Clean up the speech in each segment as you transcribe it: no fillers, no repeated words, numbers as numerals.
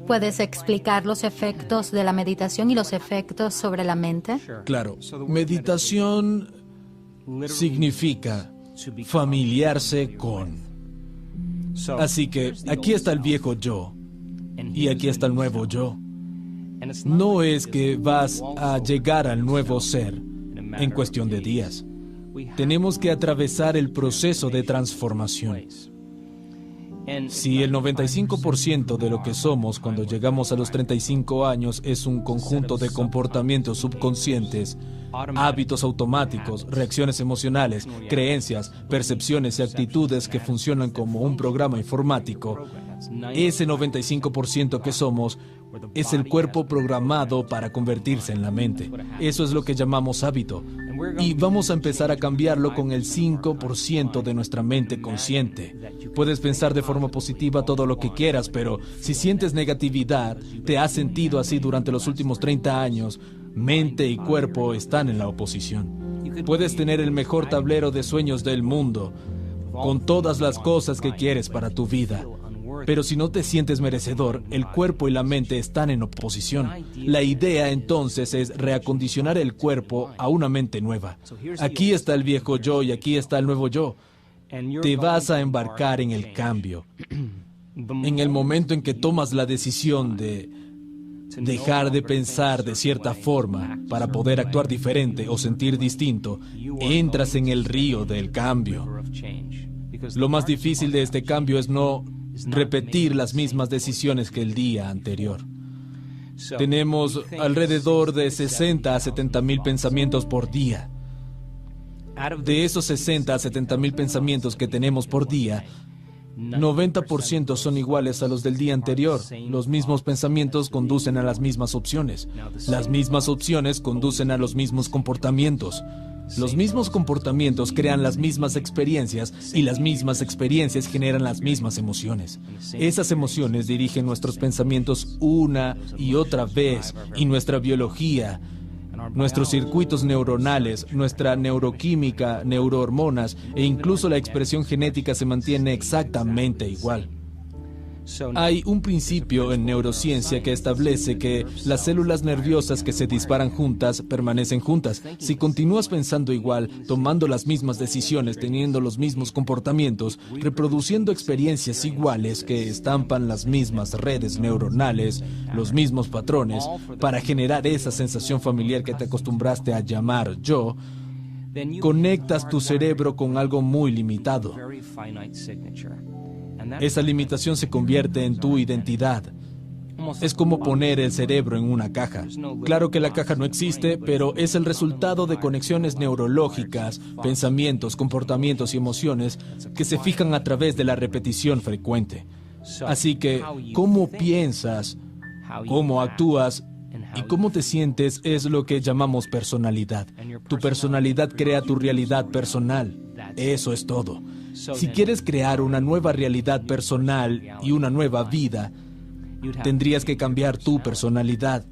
¿Puedes explicar los efectos de la meditación y los efectos sobre la mente? Claro, meditación significa familiarse con. Así que aquí está el viejo yo y aquí está el nuevo yo. No es que vas a llegar al nuevo ser en cuestión de días. Tenemos que atravesar el proceso de transformación. Si el 95% de lo que somos cuando llegamos a los 35 años es un conjunto de comportamientos subconscientes, hábitos automáticos, reacciones emocionales, creencias, percepciones y actitudes que funcionan como un programa informático, ese 95% que somos es el cuerpo programado para convertirse en la mente. Eso es lo que llamamos hábito. Y vamos a empezar a cambiarlo con el 5% de nuestra mente consciente. Puedes pensar de forma positiva todo lo que quieras, pero si sientes negatividad, te has sentido así durante los últimos 30 años, mente y cuerpo están en la oposición. Puedes tener el mejor tablero de sueños del mundo, con todas las cosas que quieres para tu vida. Pero si no te sientes merecedor, el cuerpo y la mente están en oposición. La idea entonces es reacondicionar el cuerpo a una mente nueva. Aquí está el viejo yo y aquí está el nuevo yo. Te vas a embarcar en el cambio. En el momento en que tomas la decisión de dejar de pensar de cierta forma para poder actuar diferente o sentir distinto, entras en el río del cambio. Lo más difícil de este cambio es no repetir las mismas decisiones que el día anterior. Tenemos alrededor de 60 a 70 mil pensamientos por día. De esos 60 a 70 mil pensamientos que tenemos por día, 90% son iguales a los del día anterior. Los mismos pensamientos conducen a las mismas opciones. Las mismas opciones conducen a los mismos comportamientos. Los mismos comportamientos crean las mismas experiencias y las mismas experiencias generan las mismas emociones. Esas emociones dirigen nuestros pensamientos una y otra vez y nuestra biología, nuestros circuitos neuronales, nuestra neuroquímica, neurohormonas e incluso la expresión genética se mantiene exactamente igual. Hay un principio en neurociencia que establece que las células nerviosas que se disparan juntas permanecen juntas. Si continúas pensando igual, tomando las mismas decisiones, teniendo los mismos comportamientos, reproduciendo experiencias iguales que estampan las mismas redes neuronales, los mismos patrones, para generar esa sensación familiar que te acostumbraste a llamar yo, conectas tu cerebro con algo muy limitado. Esa limitación se convierte en tu identidad. Es como poner el cerebro en una caja. Claro que la caja no existe, pero es el resultado de conexiones neurológicas, pensamientos, comportamientos y emociones que se fijan a través de la repetición frecuente. Así que, cómo piensas, cómo actúas y cómo te sientes es lo que llamamos personalidad. Tu personalidad crea tu realidad personal. Eso es todo. Si quieres crear una nueva realidad personal y una nueva vida, tendrías que cambiar tu personalidad.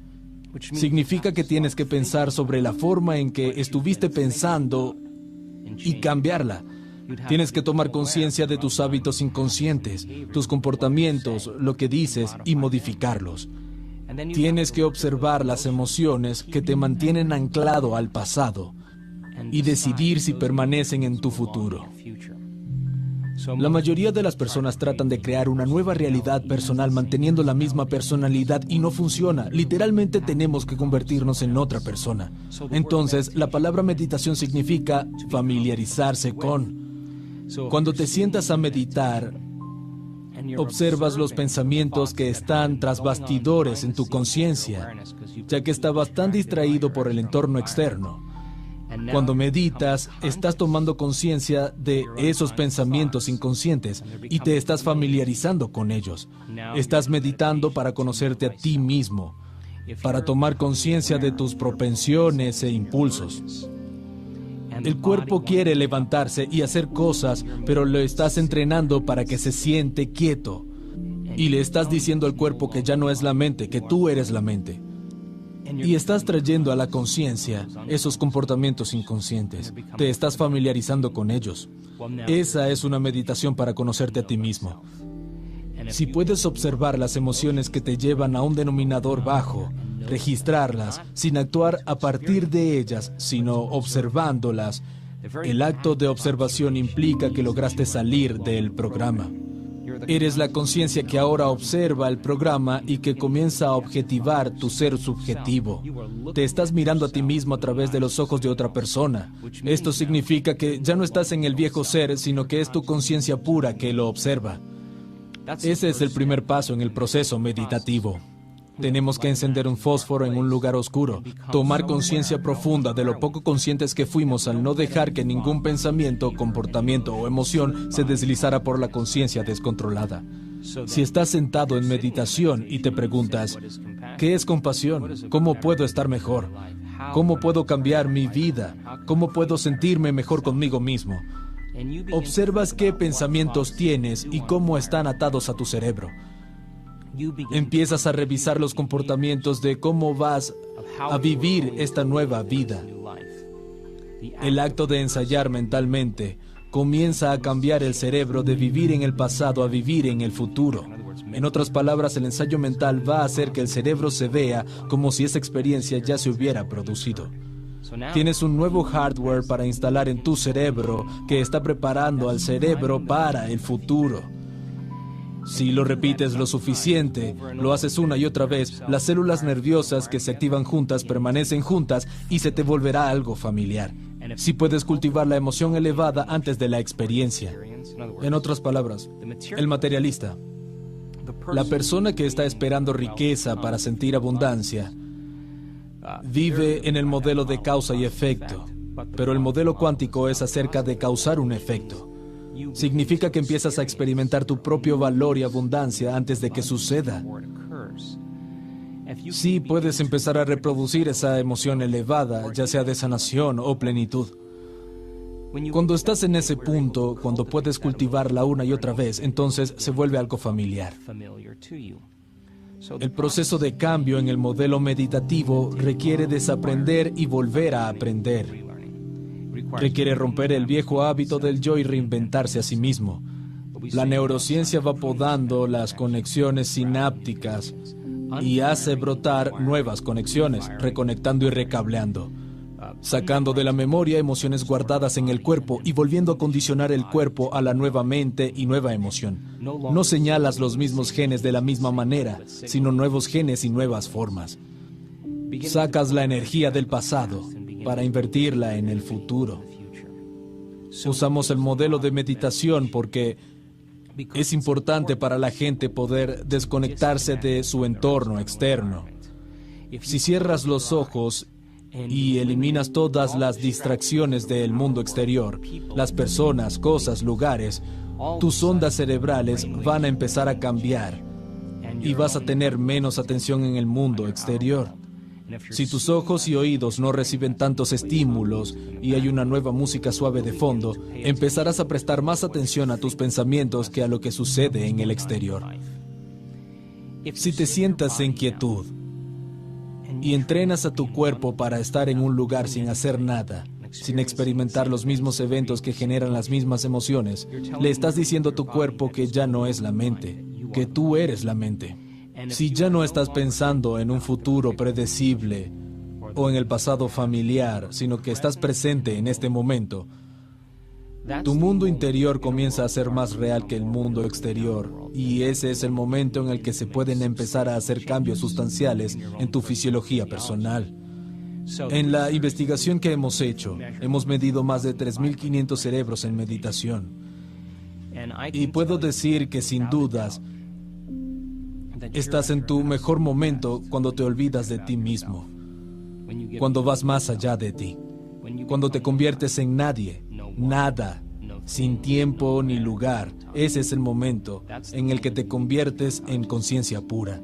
Significa que tienes que pensar sobre la forma en que estuviste pensando y cambiarla. Tienes que tomar conciencia de tus hábitos inconscientes, tus comportamientos, lo que dices y modificarlos. Tienes que observar las emociones que te mantienen anclado al pasado y decidir si permanecen en tu futuro. La mayoría de las personas tratan de crear una nueva realidad personal manteniendo la misma personalidad y no funciona. Literalmente tenemos que convertirnos en otra persona. Entonces, la palabra meditación significa familiarizarse con. Cuando te sientas a meditar, observas los pensamientos que están tras bastidores en tu conciencia, ya que estabas tan distraído por el entorno externo. Cuando meditas, estás tomando conciencia de esos pensamientos inconscientes y te estás familiarizando con ellos. Estás meditando para conocerte a ti mismo, para tomar conciencia de tus propensiones e impulsos. El cuerpo quiere levantarse y hacer cosas, pero lo estás entrenando para que se siente quieto. Y le estás diciendo al cuerpo que ya no es la mente, que tú eres la mente. Y estás trayendo a la conciencia esos comportamientos inconscientes. Te estás familiarizando con ellos. Esa es una meditación para conocerte a ti mismo. Si puedes observar las emociones que te llevan a un denominador bajo, registrarlas sin actuar a partir de ellas, sino observándolas, el acto de observación implica que lograste salir del programa. Eres la conciencia que ahora observa el programa y que comienza a objetivar tu ser subjetivo. Te estás mirando a ti mismo a través de los ojos de otra persona. Esto significa que ya no estás en el viejo ser, sino que es tu conciencia pura que lo observa. Ese es el primer paso en el proceso meditativo. Tenemos que encender un fósforo en un lugar oscuro, tomar conciencia profunda de lo poco conscientes que fuimos al no dejar que ningún pensamiento, comportamiento o emoción se deslizara por la conciencia descontrolada. Si estás sentado en meditación y te preguntas, ¿qué es compasión? ¿Cómo puedo estar mejor? ¿Cómo puedo cambiar mi vida? ¿Cómo puedo sentirme mejor conmigo mismo? Observas qué pensamientos tienes y cómo están atados a tu cerebro. Empiezas a revisar los comportamientos de cómo vas a vivir esta nueva vida. El acto de ensayar mentalmente comienza a cambiar el cerebro de vivir en el pasado a vivir en el futuro. En otras palabras, el ensayo mental va a hacer que el cerebro se vea como si esa experiencia ya se hubiera producido. Tienes un nuevo hardware para instalar en tu cerebro que está preparando al cerebro para el futuro. Si lo repites lo suficiente, lo haces una y otra vez, las células nerviosas que se activan juntas permanecen juntas y se te volverá algo familiar. Si puedes cultivar la emoción elevada antes de la experiencia. En otras palabras, el materialista, la persona que está esperando riqueza para sentir abundancia, vive en el modelo de causa y efecto, pero el modelo cuántico es acerca de causar un efecto. Significa que empiezas a experimentar tu propio valor y abundancia antes de que suceda. Sí, puedes empezar a reproducir esa emoción elevada, ya sea de sanación o plenitud. Cuando estás en ese punto, cuando puedes cultivarla una y otra vez, entonces se vuelve algo familiar. El proceso de cambio en el modelo meditativo requiere desaprender y volver a aprender. Requiere romper el viejo hábito del yo y reinventarse a sí mismo. La neurociencia va podando las conexiones sinápticas y hace brotar nuevas conexiones, reconectando y recableando, sacando de la memoria emociones guardadas en el cuerpo y volviendo a condicionar el cuerpo a la nueva mente y nueva emoción. No señalas los mismos genes de la misma manera, sino nuevos genes y nuevas formas. Sacas la energía del pasado para invertirla en el futuro. Usamos el modelo de meditación porque es importante para la gente poder desconectarse de su entorno externo. Si cierras los ojos y eliminas todas las distracciones del mundo exterior, las personas, cosas, lugares, tus ondas cerebrales van a empezar a cambiar y vas a tener menos atención en el mundo exterior. Si tus ojos y oídos no reciben tantos estímulos y hay una nueva música suave de fondo, empezarás a prestar más atención a tus pensamientos que a lo que sucede en el exterior. Si te sientas en quietud y entrenas a tu cuerpo para estar en un lugar sin hacer nada, sin experimentar los mismos eventos que generan las mismas emociones, le estás diciendo a tu cuerpo que ya no es la mente, que tú eres la mente. Si ya no estás pensando en un futuro predecible o en el pasado familiar, sino que estás presente en este momento, tu mundo interior comienza a ser más real que el mundo exterior, y ese es el momento en el que se pueden empezar a hacer cambios sustanciales en tu fisiología personal. En la investigación que hemos hecho, hemos medido más de 3.500 cerebros en meditación. Y puedo decir que sin dudas, estás en tu mejor momento cuando te olvidas de ti mismo, cuando vas más allá de ti, cuando te conviertes en nadie, nada, sin tiempo ni lugar. Ese es el momento en el que te conviertes en conciencia pura.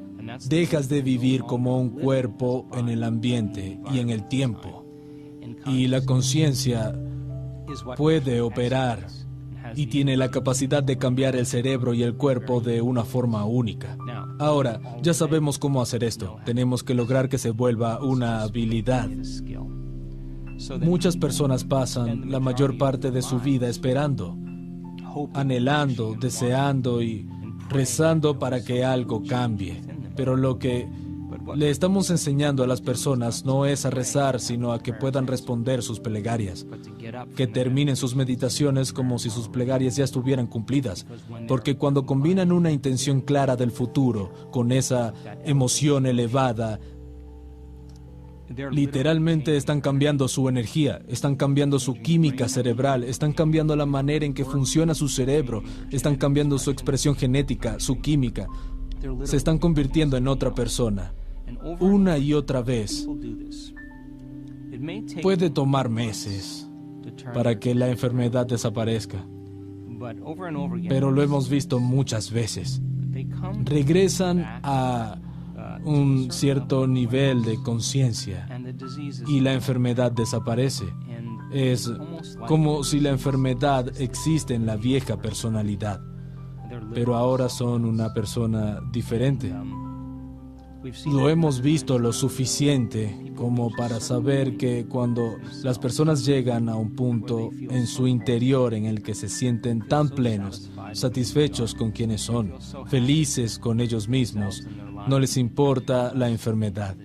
Dejas de vivir como un cuerpo en el ambiente y en el tiempo. Y la conciencia puede operar y tiene la capacidad de cambiar el cerebro y el cuerpo de una forma única. Ahora, ya sabemos cómo hacer esto. Tenemos que lograr que se vuelva una habilidad. Muchas personas pasan la mayor parte de su vida esperando, anhelando, deseando y rezando para que algo cambie. Pero lo que le estamos enseñando a las personas no es a rezar, sino a que puedan responder sus plegarias, que terminen sus meditaciones como si sus plegarias ya estuvieran cumplidas. Porque cuando combinan una intención clara del futuro con esa emoción elevada, literalmente están cambiando su energía, están cambiando su química cerebral, están cambiando la manera en que funciona su cerebro, están cambiando su expresión genética, su química. Se están convirtiendo en otra persona, una y otra vez. Puede tomar meses para que la enfermedad desaparezca, pero lo hemos visto muchas veces. Regresan a un cierto nivel de conciencia y la enfermedad desaparece. Es como si la enfermedad existe en la vieja personalidad, pero ahora son una persona diferente. Lo hemos visto lo suficiente como para saber que cuando las personas llegan a un punto en su interior en el que se sienten tan plenos, satisfechos con quienes son, felices con ellos mismos, no les importa la enfermedad.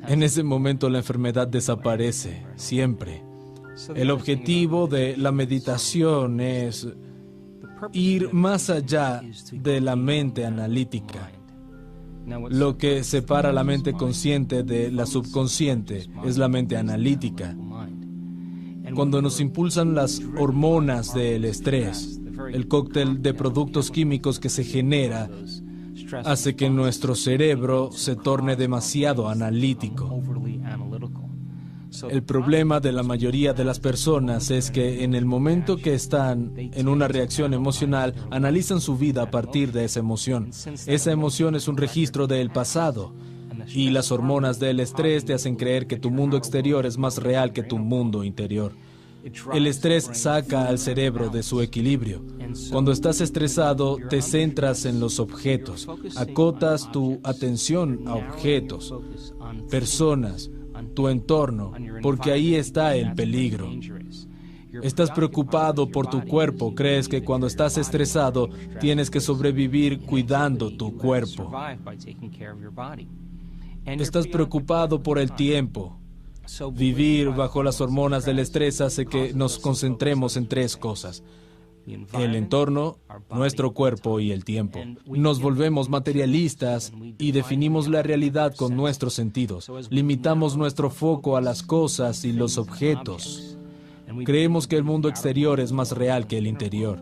En ese momento la enfermedad desaparece, siempre. El objetivo de la meditación es ir más allá de la mente analítica. Lo que separa la mente consciente de la subconsciente es la mente analítica. Cuando nos impulsan las hormonas del estrés, el cóctel de productos químicos que se genera hace que nuestro cerebro se torne demasiado analítico. El problema de la mayoría de las personas es que en el momento que están en una reacción emocional, analizan su vida a partir de esa emoción. Esa emoción es un registro del pasado y las hormonas del estrés te hacen creer que tu mundo exterior es más real que tu mundo interior. El estrés saca al cerebro de su equilibrio. Cuando estás estresado, te centras en los objetos, acotas tu atención a objetos, personas, tu entorno, porque ahí está el peligro. Estás preocupado por tu cuerpo, crees que cuando estás estresado tienes que sobrevivir cuidando tu cuerpo. Estás preocupado por el tiempo. Vivir bajo las hormonas del estrés hace que nos concentremos en tres cosas: el entorno, nuestro cuerpo y el tiempo. Nos volvemos materialistas y definimos la realidad con nuestros sentidos. Limitamos nuestro foco a las cosas y los objetos. Creemos que el mundo exterior es más real que el interior.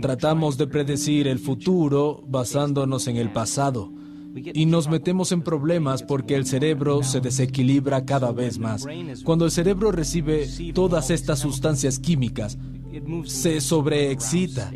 Tratamos de predecir el futuro basándonos en el pasado. Y nos metemos en problemas porque el cerebro se desequilibra cada vez más. Cuando el cerebro recibe todas estas sustancias químicas, se sobreexcita.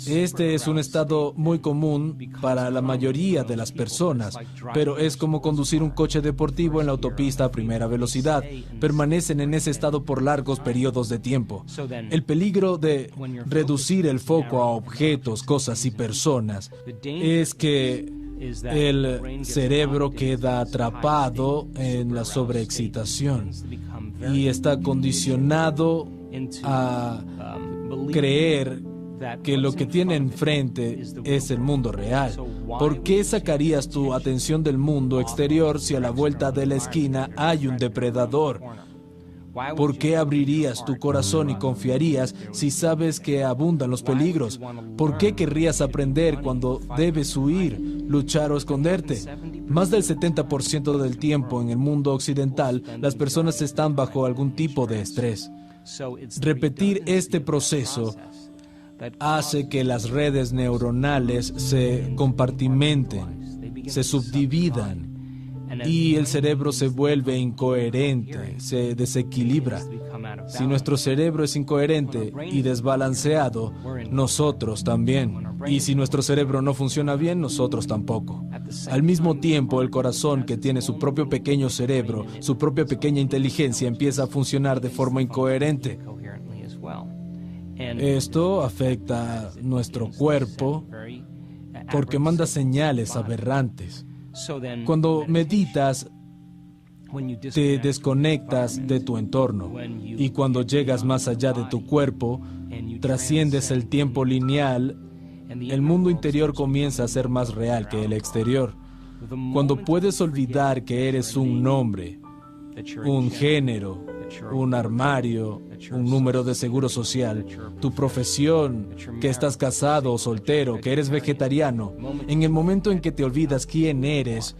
Este es un estado muy común para la mayoría de las personas, pero es como conducir un coche deportivo en la autopista a primera velocidad. Permanecen en ese estado por largos periodos de tiempo. El peligro de reducir el foco a objetos, cosas y personas es que el cerebro queda atrapado en la sobreexcitación y está condicionado a creer que lo que tiene enfrente es el mundo real. ¿Por qué sacarías tu atención del mundo exterior si a la vuelta de la esquina hay un depredador? ¿Por qué abrirías tu corazón y confiarías si sabes que abundan los peligros? ¿Por qué querrías aprender cuando debes huir, luchar o esconderte? Más del 70% del tiempo en el mundo occidental, las personas están bajo algún tipo de estrés. Repetir este proceso hace que las redes neuronales se compartimenten, se subdividan y el cerebro se vuelve incoherente, se desequilibra. Si nuestro cerebro es incoherente y desbalanceado, nosotros también. Y si nuestro cerebro no funciona bien, nosotros tampoco. Al mismo tiempo, el corazón, que tiene su propio pequeño cerebro, su propia pequeña inteligencia, empieza a funcionar de forma incoherente. Esto afecta a nuestro cuerpo porque manda señales aberrantes. Cuando meditas, te desconectas de tu entorno y cuando llegas más allá de tu cuerpo, trasciendes el tiempo lineal el mundo interior comienza a ser más real que el exterior. Cuando puedes olvidar que eres un nombre, un género, un armario, un número de seguro social, tu profesión, que estás casado o soltero, que eres vegetariano, en el momento en que te olvidas quién eres,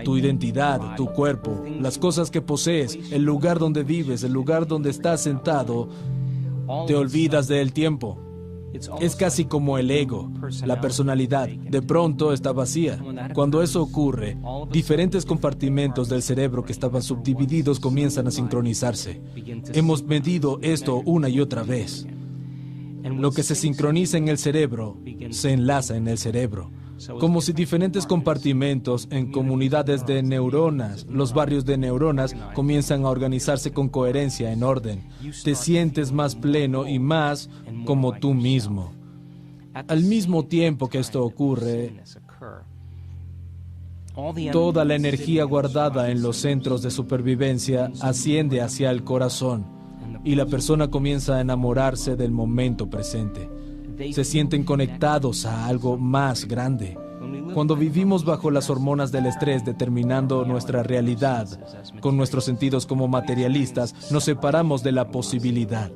tu identidad, tu cuerpo, las cosas que posees, el lugar donde vives, el lugar donde estás sentado, te olvidas del tiempo. Es casi como el ego, la personalidad, de pronto está vacía. Cuando eso ocurre, diferentes compartimentos del cerebro que estaban subdivididos comienzan a sincronizarse. Hemos medido esto una y otra vez. Lo que se sincroniza en el cerebro, se enlaza en el cerebro. Como si diferentes compartimentos en comunidades de neuronas, los barrios de neuronas, comienzan a organizarse con coherencia, en orden. Te sientes más pleno y más como tú mismo. Al mismo tiempo que esto ocurre, toda la energía guardada en los centros de supervivencia asciende hacia el corazón y la persona comienza a enamorarse del momento presente. Se sienten conectados a algo más grande. Cuando vivimos bajo las hormonas del estrés determinando nuestra realidad, con nuestros sentidos como materialistas, nos separamos de la posibilidad.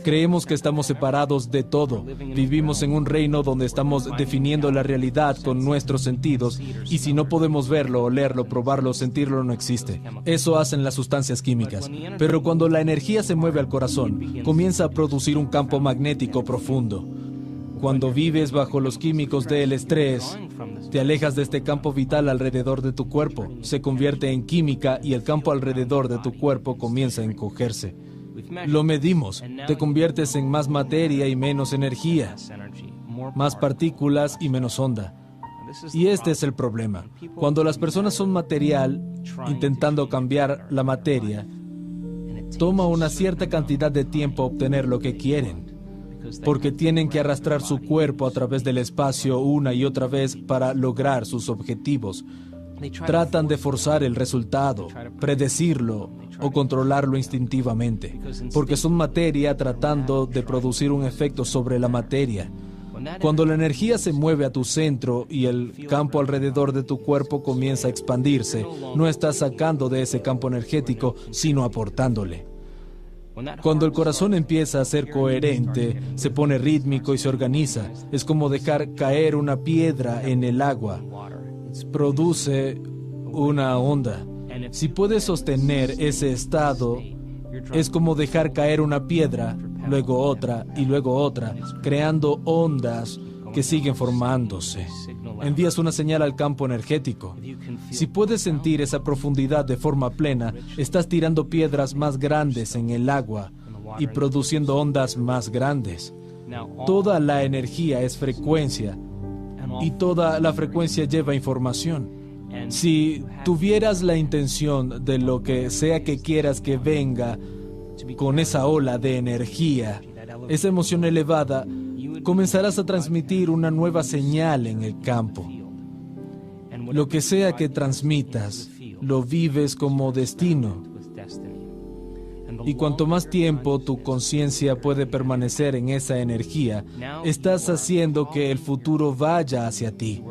Creemos que estamos separados de todo. Vivimos en un reino donde estamos definiendo la realidad con nuestros sentidos y si no podemos verlo, olerlo, probarlo, sentirlo, no existe. Eso hacen las sustancias químicas. Pero cuando la energía se mueve al corazón, comienza a producir un campo magnético profundo. Cuando vives bajo los químicos del estrés, te alejas de este campo vital alrededor de tu cuerpo. Se convierte en química y el campo alrededor de tu cuerpo comienza a encogerse. Lo medimos. Te conviertes en más materia y menos energía, más partículas y menos onda. Y este es el problema. Cuando las personas son material, intentando cambiar la materia, toma una cierta cantidad de tiempo obtener lo que quieren, porque tienen que arrastrar su cuerpo a través del espacio una y otra vez para lograr sus objetivos. Tratan de forzar el resultado, predecirlo o controlarlo instintivamente, porque son materia tratando de producir un efecto sobre la materia. Cuando la energía se mueve a tu centro y el campo alrededor de tu cuerpo comienza a expandirse, no estás sacando de ese campo energético, sino aportándole. Cuando el corazón empieza a ser coherente, se pone rítmico y se organiza. Es como dejar caer una piedra en el agua. Produce una onda. Si puedes sostener ese estado, es como dejar caer una piedra, luego otra y luego otra, creando ondas que siguen formándose. Envías una señal al campo energético. Si puedes sentir esa profundidad de forma plena, estás tirando piedras más grandes en el agua y produciendo ondas más grandes. Toda la energía es frecuencia y toda la frecuencia lleva información. Si tuvieras la intención de lo que sea que quieras que venga con esa ola de energía, esa emoción elevada, comenzarás a transmitir una nueva señal en el campo. Lo que sea que transmitas, lo vives como destino. Y cuanto más tiempo tu conciencia puede permanecer en esa energía, estás haciendo que el futuro vaya hacia ti.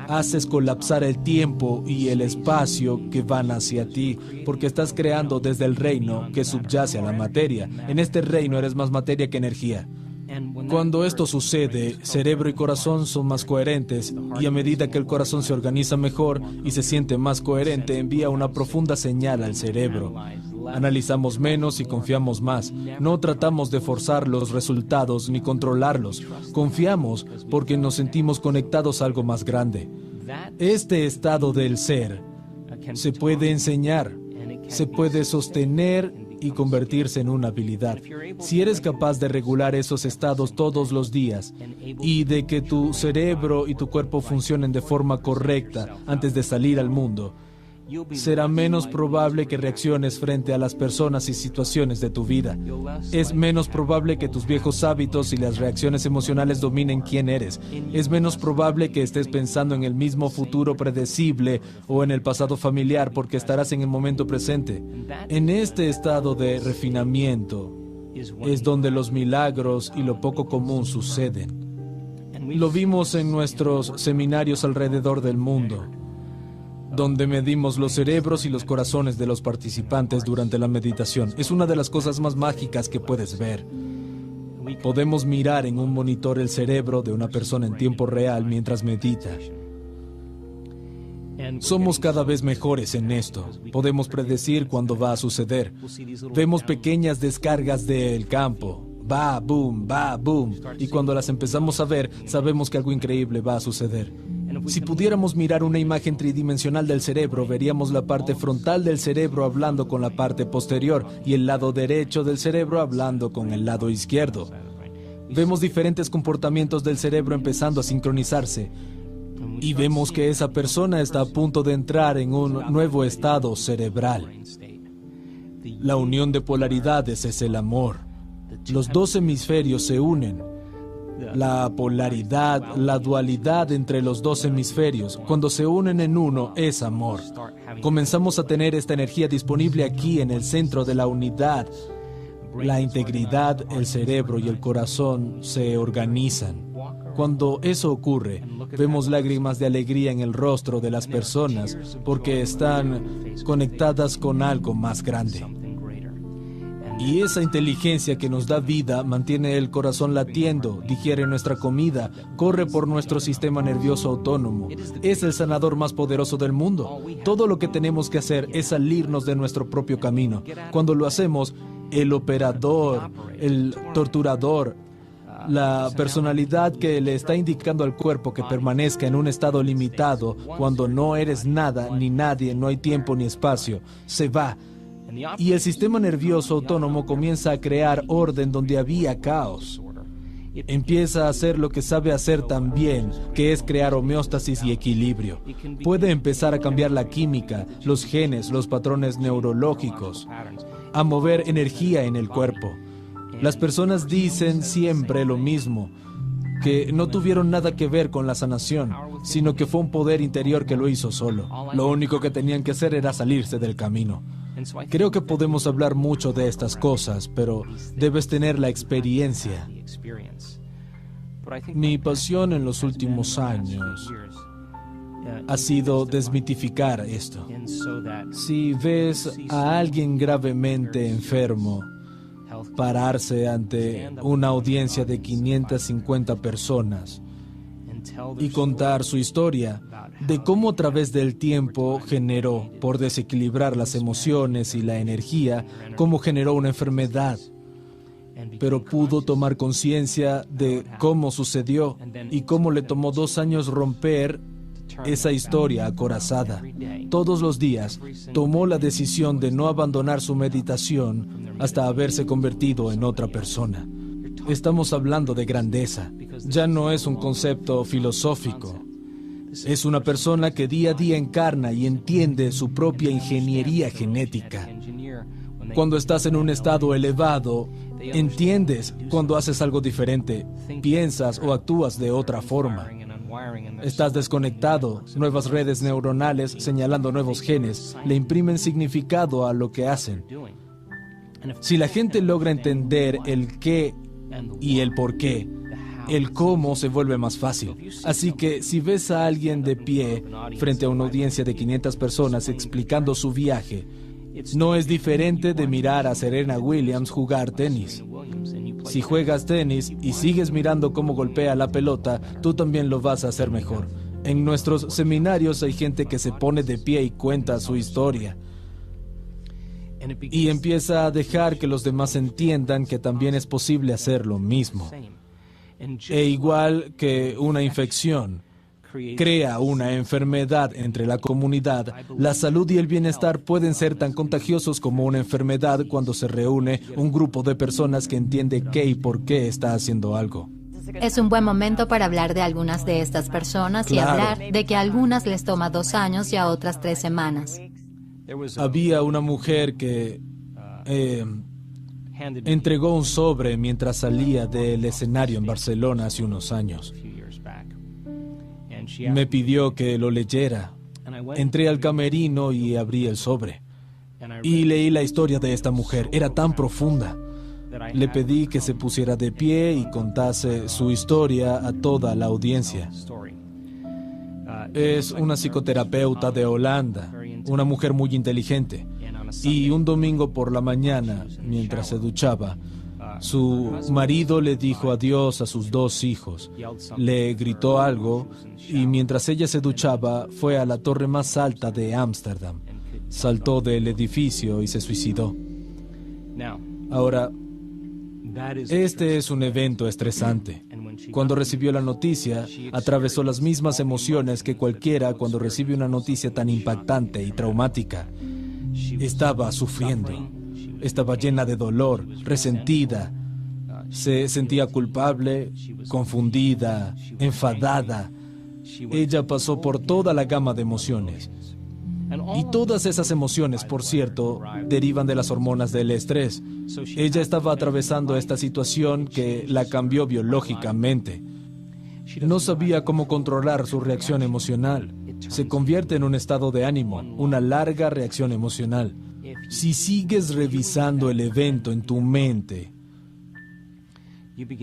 Haces colapsar el tiempo y el espacio que van hacia ti, porque estás creando desde el reino que subyace a la materia. En este reino eres más materia que energía. Cuando esto sucede, cerebro y corazón son más coherentes, y a medida que el corazón se organiza mejor y se siente más coherente, envía una profunda señal al cerebro. Analizamos menos y confiamos más. No tratamos de forzar los resultados ni controlarlos. Confiamos porque nos sentimos conectados a algo más grande. Este estado del ser se puede enseñar, se puede sostener y convertirse en una habilidad. Si eres capaz de regular esos estados todos los días y de que tu cerebro y tu cuerpo funcionen de forma correcta antes de salir al mundo, será menos probable que reacciones frente a las personas y situaciones de tu vida. Es menos probable que tus viejos hábitos y las reacciones emocionales dominen quién eres. Es menos probable que estés pensando en el mismo futuro predecible o en el pasado familiar porque estarás en el momento presente. En este estado de refinamiento es donde los milagros y lo poco común suceden. Lo vimos en nuestros seminarios alrededor del mundo, donde medimos los cerebros y los corazones de los participantes durante la meditación. Es una de las cosas más mágicas que puedes ver. Podemos mirar en un monitor el cerebro de una persona en tiempo real mientras medita. Somos cada vez mejores en esto. Podemos predecir cuándo va a suceder. Vemos pequeñas descargas del campo. Va, boom, va, boom. Y cuando las empezamos a ver, sabemos que algo increíble va a suceder. Si pudiéramos mirar una imagen tridimensional del cerebro, veríamos la parte frontal del cerebro hablando con la parte posterior y el lado derecho del cerebro hablando con el lado izquierdo. Vemos diferentes comportamientos del cerebro empezando a sincronizarse y vemos que esa persona está a punto de entrar en un nuevo estado cerebral. La unión de polaridades es el amor. Los dos hemisferios se unen. La polaridad, la dualidad entre los dos hemisferios, cuando se unen en uno, es amor. Comenzamos a tener esta energía disponible aquí en el centro de la unidad. La integridad, el cerebro y el corazón se organizan. Cuando eso ocurre, vemos lágrimas de alegría en el rostro de las personas porque están conectadas con algo más grande. Y esa inteligencia que nos da vida mantiene el corazón latiendo, digiere nuestra comida, corre por nuestro sistema nervioso autónomo. Es el sanador más poderoso del mundo. Todo lo que tenemos que hacer es salirnos de nuestro propio camino. Cuando lo hacemos, el operador, el torturador, la personalidad que le está indicando al cuerpo que permanezca en un estado limitado, cuando no eres nada ni nadie, no hay tiempo ni espacio, se va. Y el sistema nervioso autónomo comienza a crear orden donde había caos. Empieza a hacer lo que sabe hacer tan bien, que es crear homeostasis y equilibrio. Puede empezar a cambiar la química, los genes, los patrones neurológicos, a mover energía en el cuerpo. Las personas dicen siempre lo mismo, que no tuvieron nada que ver con la sanación, sino que fue un poder interior que lo hizo solo. Lo único que tenían que hacer era salirse del camino. Creo que podemos hablar mucho de estas cosas, pero debes tener la experiencia. Mi pasión en los últimos años ha sido desmitificar esto. Si ves a alguien gravemente enfermo pararse ante una audiencia de 550 personas y contar su historia de cómo a través del tiempo generó, por desequilibrar las emociones y la energía, cómo generó una enfermedad, pero pudo tomar conciencia de cómo sucedió y cómo le tomó 2 años romper esa historia acorazada. Todos los días tomó la decisión de no abandonar su meditación hasta haberse convertido en otra persona. Estamos hablando de grandeza. Ya no es un concepto filosófico. Es una persona que día a día encarna y entiende su propia ingeniería genética. Cuando estás en un estado elevado, entiendes cuando haces algo diferente, piensas o actúas de otra forma. Estás desconectado, nuevas redes neuronales señalando nuevos genes, le imprimen significado a lo que hacen. Si la gente logra entender el qué y el por qué, el cómo se vuelve más fácil. Así que si ves a alguien de pie frente a una audiencia de 500 personas explicando su viaje, no es diferente de mirar a Serena Williams jugar tenis. Si juegas tenis y sigues mirando cómo golpea la pelota, tú también lo vas a hacer mejor. En nuestros seminarios hay gente que se pone de pie y cuenta su historia. Y empieza a dejar que los demás entiendan que también es posible hacer lo mismo. E igual que una infección crea una enfermedad entre la comunidad, la salud y el bienestar pueden ser tan contagiosos como una enfermedad cuando se reúne un grupo de personas que entiende qué y por qué está haciendo algo. Es un buen momento para hablar de algunas de estas personas y hablar de que a algunas les toma 2 años y a otras 3 semanas. Había una mujer que entregó un sobre mientras salía del escenario en Barcelona hace unos años. Me pidió que lo leyera. Entré al camerino y abrí el sobre. Y leí la historia de esta mujer. Era tan profunda. Le pedí que se pusiera de pie y contase su historia a toda la audiencia. Es una psicoterapeuta de Holanda, una mujer muy inteligente. Y un domingo por la mañana, mientras se duchaba, su marido le dijo adiós a sus 2 hijos. Le gritó algo y mientras ella se duchaba, fue a la torre más alta de Ámsterdam. Saltó del edificio y se suicidó. Ahora, este es un evento estresante. Cuando recibió la noticia, atravesó las mismas emociones que cualquiera cuando recibe una noticia tan impactante y traumática. Estaba sufriendo, estaba llena de dolor, resentida, se sentía culpable, confundida, enfadada. Ella pasó por toda la gama de emociones. Y todas esas emociones, por cierto, derivan de las hormonas del estrés. Ella estaba atravesando esta situación que la cambió biológicamente. No sabía cómo controlar su reacción emocional. Se convierte en un estado de ánimo, una larga reacción emocional. Si sigues revisando el evento en tu mente,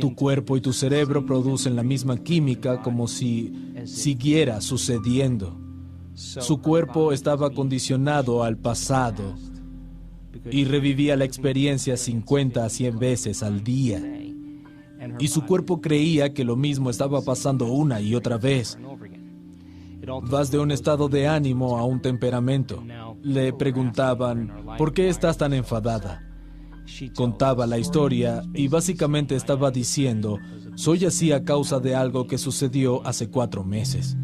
tu cuerpo y tu cerebro producen la misma química como si siguiera sucediendo. Su cuerpo estaba condicionado al pasado y revivía la experiencia 50 a 100 veces al día. Y su cuerpo creía que lo mismo estaba pasando una y otra vez. Vas de un estado de ánimo a un temperamento. Le preguntaban, ¿por qué estás tan enfadada? Contaba la historia y básicamente estaba diciendo, soy así a causa de algo que sucedió hace 4 meses.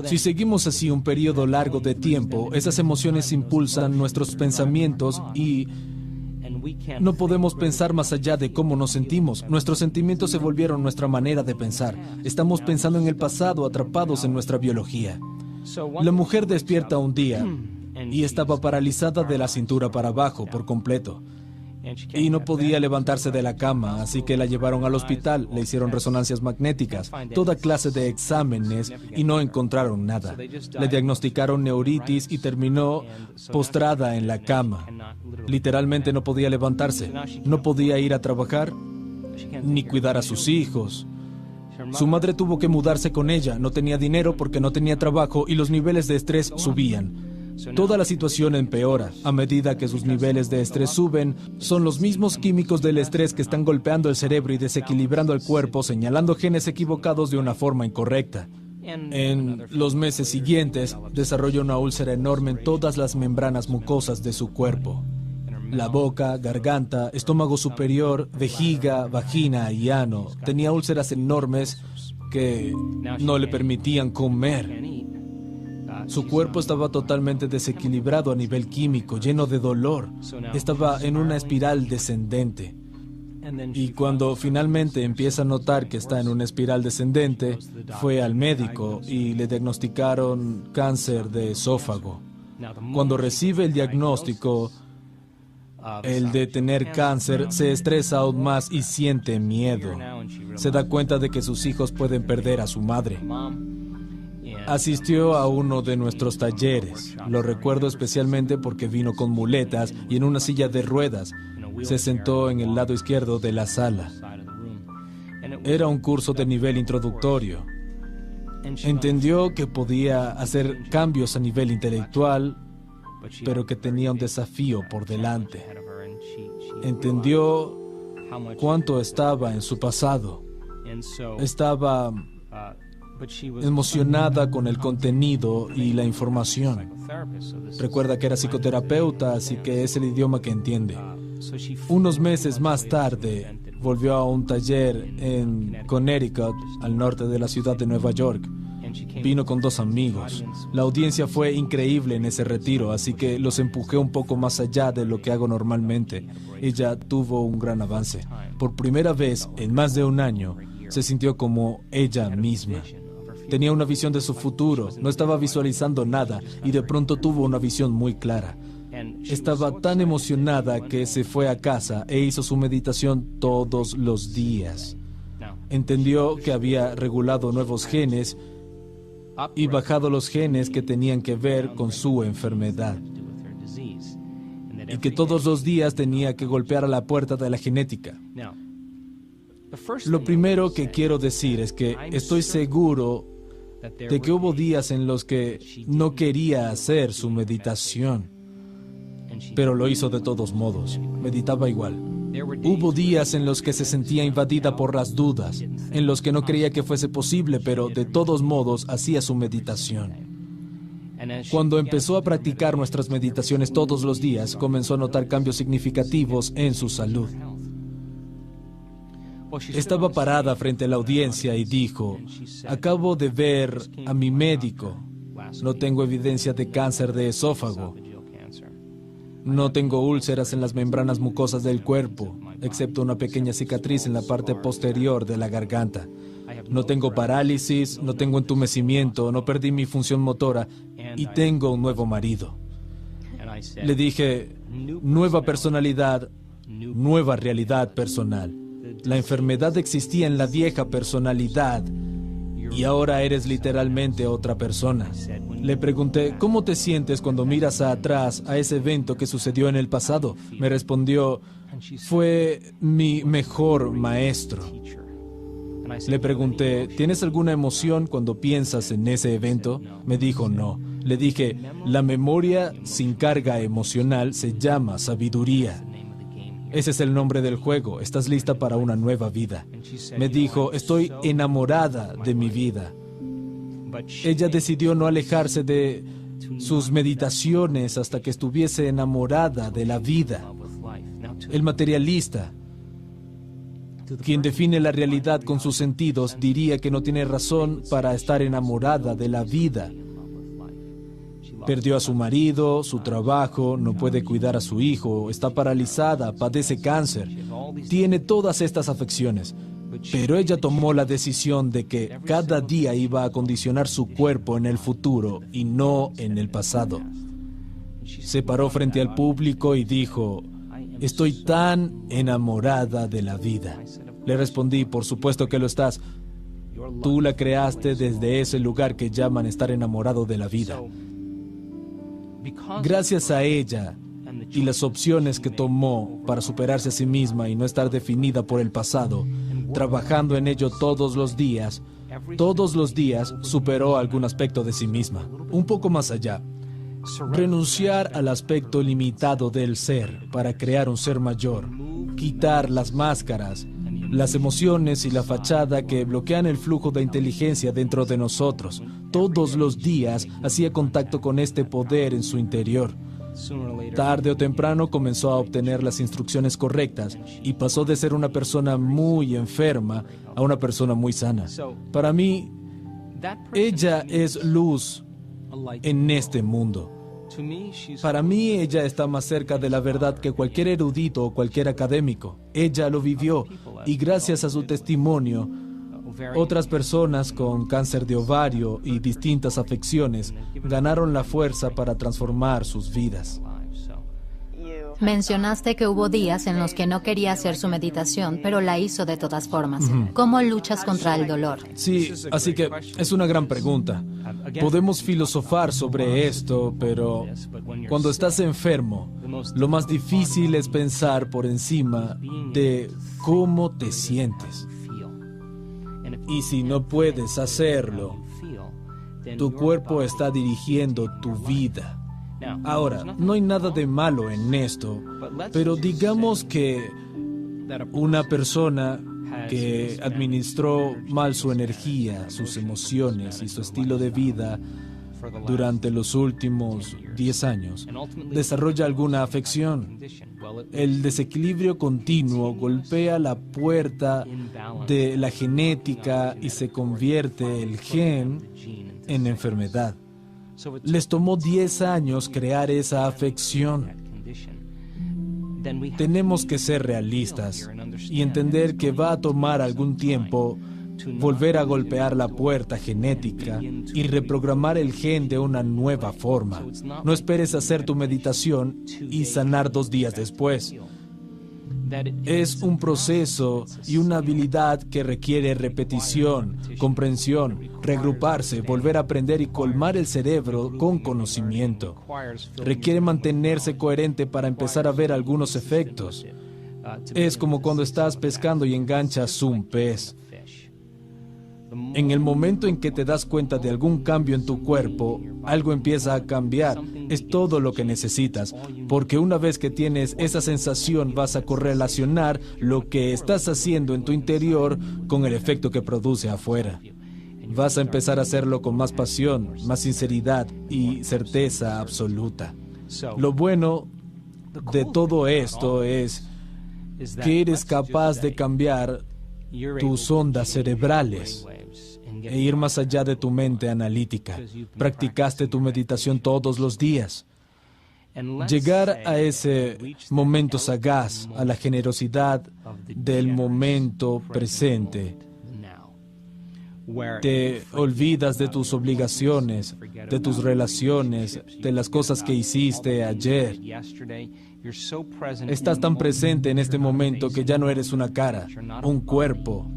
Si seguimos así un periodo largo de tiempo, esas emociones impulsan nuestros pensamientos y no podemos pensar más allá de cómo nos sentimos. Nuestros sentimientos se volvieron nuestra manera de pensar. Estamos pensando en el pasado, atrapados en nuestra biología. La mujer despierta un día y estaba paralizada de la cintura para abajo por completo. Y no podía levantarse de la cama, así que la llevaron al hospital, le hicieron resonancias magnéticas, toda clase de exámenes y no encontraron nada. Le diagnosticaron neuritis y terminó postrada en la cama. Literalmente no podía levantarse, no podía ir a trabajar ni cuidar a sus hijos. Su madre tuvo que mudarse con ella, no tenía dinero porque no tenía trabajo y los niveles de estrés subían. Toda la situación empeora. A medida que sus niveles de estrés suben, son los mismos químicos del estrés que están golpeando el cerebro y desequilibrando el cuerpo, señalando genes equivocados de una forma incorrecta. En los meses siguientes, desarrolló una úlcera enorme en todas las membranas mucosas de su cuerpo. La boca, garganta, estómago superior, vejiga, vagina y ano. Tenía úlceras enormes que no le permitían comer. Su cuerpo estaba totalmente desequilibrado a nivel químico, lleno de dolor. Estaba en una espiral descendente. Y cuando finalmente empieza a notar que está en una espiral descendente, fue al médico y le diagnosticaron cáncer de esófago. Cuando recibe el diagnóstico, el de tener cáncer, se estresa aún más y siente miedo. Se da cuenta de que sus hijos pueden perder a su madre. Asistió a uno de nuestros talleres. Lo recuerdo especialmente porque vino con muletas y en una silla de ruedas. Se sentó en el lado izquierdo de la sala. Era un curso de nivel introductorio. Entendió que podía hacer cambios a nivel intelectual, pero que tenía un desafío por delante. Entendió cuánto estaba en su pasado. Estaba emocionada con el contenido y la información. Recuerda que era psicoterapeuta, así que es el idioma que entiende. Unos meses más tarde, volvió a un taller en Connecticut, al norte de la ciudad de Nueva York. Vino con 2 amigos. La audiencia fue increíble en ese retiro, así que los empujé un poco más allá de lo que hago normalmente. Ella tuvo un gran avance. Por primera vez en más de un año, se sintió como ella misma. Tenía una visión de su futuro, no estaba visualizando nada y de pronto tuvo una visión muy clara. Estaba tan emocionada que se fue a casa e hizo su meditación todos los días. Entendió que había regulado nuevos genes y bajado los genes que tenían que ver con su enfermedad. y que todos los días tenía que golpear a la puerta de la genética. Lo primero que quiero decir es que estoy seguro de que hubo días en los que no quería hacer su meditación, pero lo hizo de todos modos. Meditaba igual. Hubo días en los que se sentía invadida por las dudas, en los que no creía que fuese posible, pero de todos modos hacía su meditación. Cuando empezó a practicar nuestras meditaciones todos los días, comenzó a notar cambios significativos en su salud. Estaba parada frente a la audiencia y dijo: acabo de ver a mi médico. No tengo evidencia de cáncer de esófago. No tengo úlceras en las membranas mucosas del cuerpo, excepto una pequeña cicatriz en la parte posterior de la garganta. No tengo parálisis, no tengo entumecimiento, no perdí mi función motora y tengo un nuevo marido. Le dije: nueva personalidad, nueva realidad personal. La enfermedad existía en la vieja personalidad y ahora eres literalmente otra persona. Le pregunté: ¿cómo te sientes cuando miras atrás a ese evento que sucedió en el pasado? Me respondió: fue mi mejor maestro. Le pregunté: ¿tienes alguna emoción cuando piensas en ese evento? Me dijo: no. Le dije: la memoria sin carga emocional se llama sabiduría. Ese es el nombre del juego. ¿Estás lista para una nueva vida? Me dijo: estoy enamorada de mi vida. Ella decidió no alejarse de sus meditaciones hasta que estuviese enamorada de la vida. El materialista, quien define la realidad con sus sentidos, diría que no tiene razón para estar enamorada de la vida. Perdió a su marido, su trabajo, no puede cuidar a su hijo, está paralizada, padece cáncer, tiene todas estas afecciones. Pero ella tomó la decisión de que cada día iba a condicionar su cuerpo en el futuro y no en el pasado. Se paró frente al público y dijo: estoy tan enamorada de la vida. Le respondí: por supuesto que lo estás. Tú la creaste desde ese lugar que llaman estar enamorado de la vida. Gracias a ella y las opciones que tomó para superarse a sí misma y no estar definida por el pasado, trabajando en ello todos los días superó algún aspecto de sí misma. Un poco más allá, renunciar al aspecto limitado del ser para crear un ser mayor, quitar las máscaras, las emociones y la fachada que bloquean el flujo de inteligencia dentro de nosotros. Todos los días hacía contacto con este poder en su interior. Tarde o temprano comenzó a obtener las instrucciones correctas y pasó de ser una persona muy enferma a una persona muy sana. Para mí, ella es luz en este mundo. Para mí, ella está más cerca de la verdad que cualquier erudito o cualquier académico. Ella lo vivió y gracias a su testimonio, otras personas con cáncer de ovario y distintas afecciones ganaron la fuerza para transformar sus vidas. Mencionaste que hubo días en los que no quería hacer su meditación, pero la hizo de todas formas. ¿Cómo luchas contra el dolor? Sí, así que es una gran pregunta. Podemos filosofar sobre esto, pero cuando estás enfermo, lo más difícil es pensar por encima de cómo te sientes. Y si no puedes hacerlo, tu cuerpo está dirigiendo tu vida. Ahora, no hay nada de malo en esto, pero digamos que una persona que administró mal su energía, sus emociones y su estilo de vida durante los últimos 10 años, desarrolla alguna afección. El desequilibrio continuo golpea la puerta de la genética y se convierte el gen en enfermedad. Les tomó 10 años crear esa afección. Tenemos que ser realistas y entender que va a tomar algún tiempo volver a golpear la puerta genética y reprogramar el gen de una nueva forma. No esperes hacer tu meditación y sanar 2 días después. Es un proceso y una habilidad que requiere repetición, comprensión, reagruparse, volver a aprender y colmar el cerebro con conocimiento. Requiere mantenerse coherente para empezar a ver algunos efectos. Es como cuando estás pescando y enganchas un pez. En el momento en que te das cuenta de algún cambio en tu cuerpo, algo empieza a cambiar. Es todo lo que necesitas, porque una vez que tienes esa sensación vas a correlacionar lo que estás haciendo en tu interior con el efecto que produce afuera. Vas a empezar a hacerlo con más pasión, más sinceridad y certeza absoluta. Lo bueno de todo esto es que eres capaz de cambiar tus ondas cerebrales e ir más allá de tu mente analítica. Practicaste tu meditación todos los días. Llegar a ese momento sagaz, a la generosidad del momento presente. Te olvidas de tus obligaciones, de tus relaciones, de las cosas que hiciste ayer. Estás tan presente en este momento que ya no eres una cara, un cuerpo,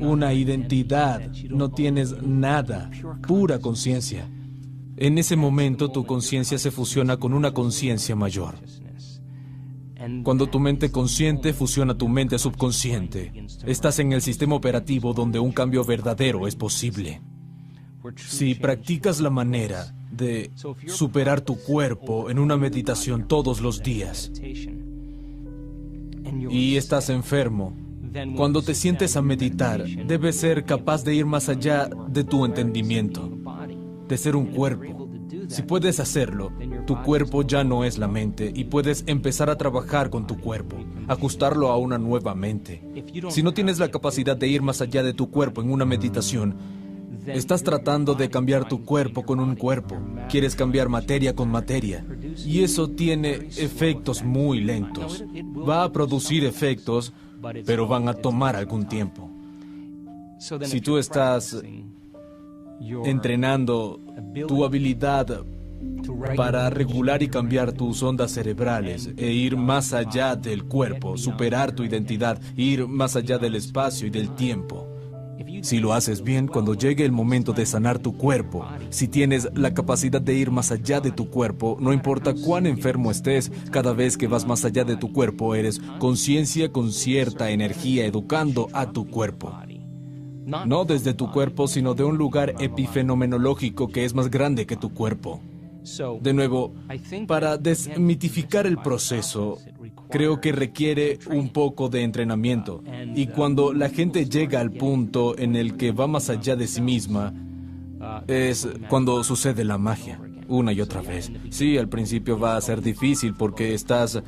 una identidad, no tienes nada, pura conciencia. En ese momento tu conciencia se fusiona con una conciencia mayor. Cuando tu mente consciente fusiona tu mente subconsciente, estás en el sistema operativo donde un cambio verdadero es posible. Si practicas la manera de superar tu cuerpo en una meditación todos los días y estás enfermo, cuando te sientes a meditar, debes ser capaz de ir más allá de tu entendimiento, de ser un cuerpo. Si puedes hacerlo, tu cuerpo ya no es la mente y puedes empezar a trabajar con tu cuerpo, ajustarlo a una nueva mente. Si no tienes la capacidad de ir más allá de tu cuerpo en una meditación, estás tratando de cambiar tu cuerpo con un cuerpo. Quieres cambiar materia con materia. Y eso tiene efectos muy lentos. Va a producir efectos, pero van a tomar algún tiempo. Si tú estás entrenando tu habilidad para regular y cambiar tus ondas cerebrales e ir más allá del cuerpo, superar tu identidad, ir más allá del espacio y del tiempo. Si lo haces bien, cuando llegue el momento de sanar tu cuerpo, si tienes la capacidad de ir más allá de tu cuerpo, no importa cuán enfermo estés, cada vez que vas más allá de tu cuerpo, eres conciencia con cierta energía educando a tu cuerpo. No desde tu cuerpo, sino de un lugar epifenomenológico que es más grande que tu cuerpo. De nuevo, para desmitificar el proceso, creo que requiere un poco de entrenamiento. Y cuando la gente llega al punto en el que va más allá de sí misma, es cuando sucede la magia, una y otra vez. Sí, al principio va a ser difícil porque estás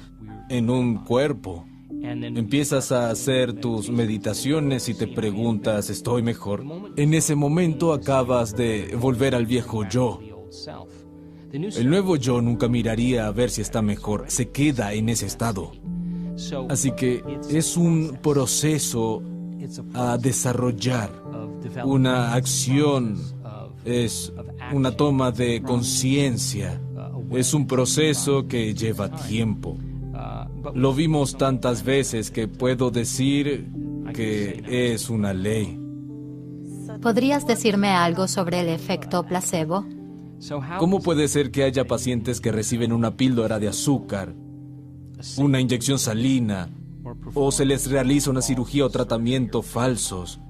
en un cuerpo. Empiezas a hacer tus meditaciones y te preguntas, ¿estoy mejor? En ese momento acabas de volver al viejo yo. El nuevo yo nunca miraría a ver si está mejor, se queda en ese estado. Así que es un proceso a desarrollar, una acción, es una toma de conciencia, es un proceso que lleva tiempo. Lo vimos tantas veces que puedo decir que es una ley. ¿Podrías decirme algo sobre el efecto placebo? ¿Cómo puede ser que haya pacientes que reciben una píldora de azúcar, una inyección salina, o se les realiza una cirugía o tratamiento falsos?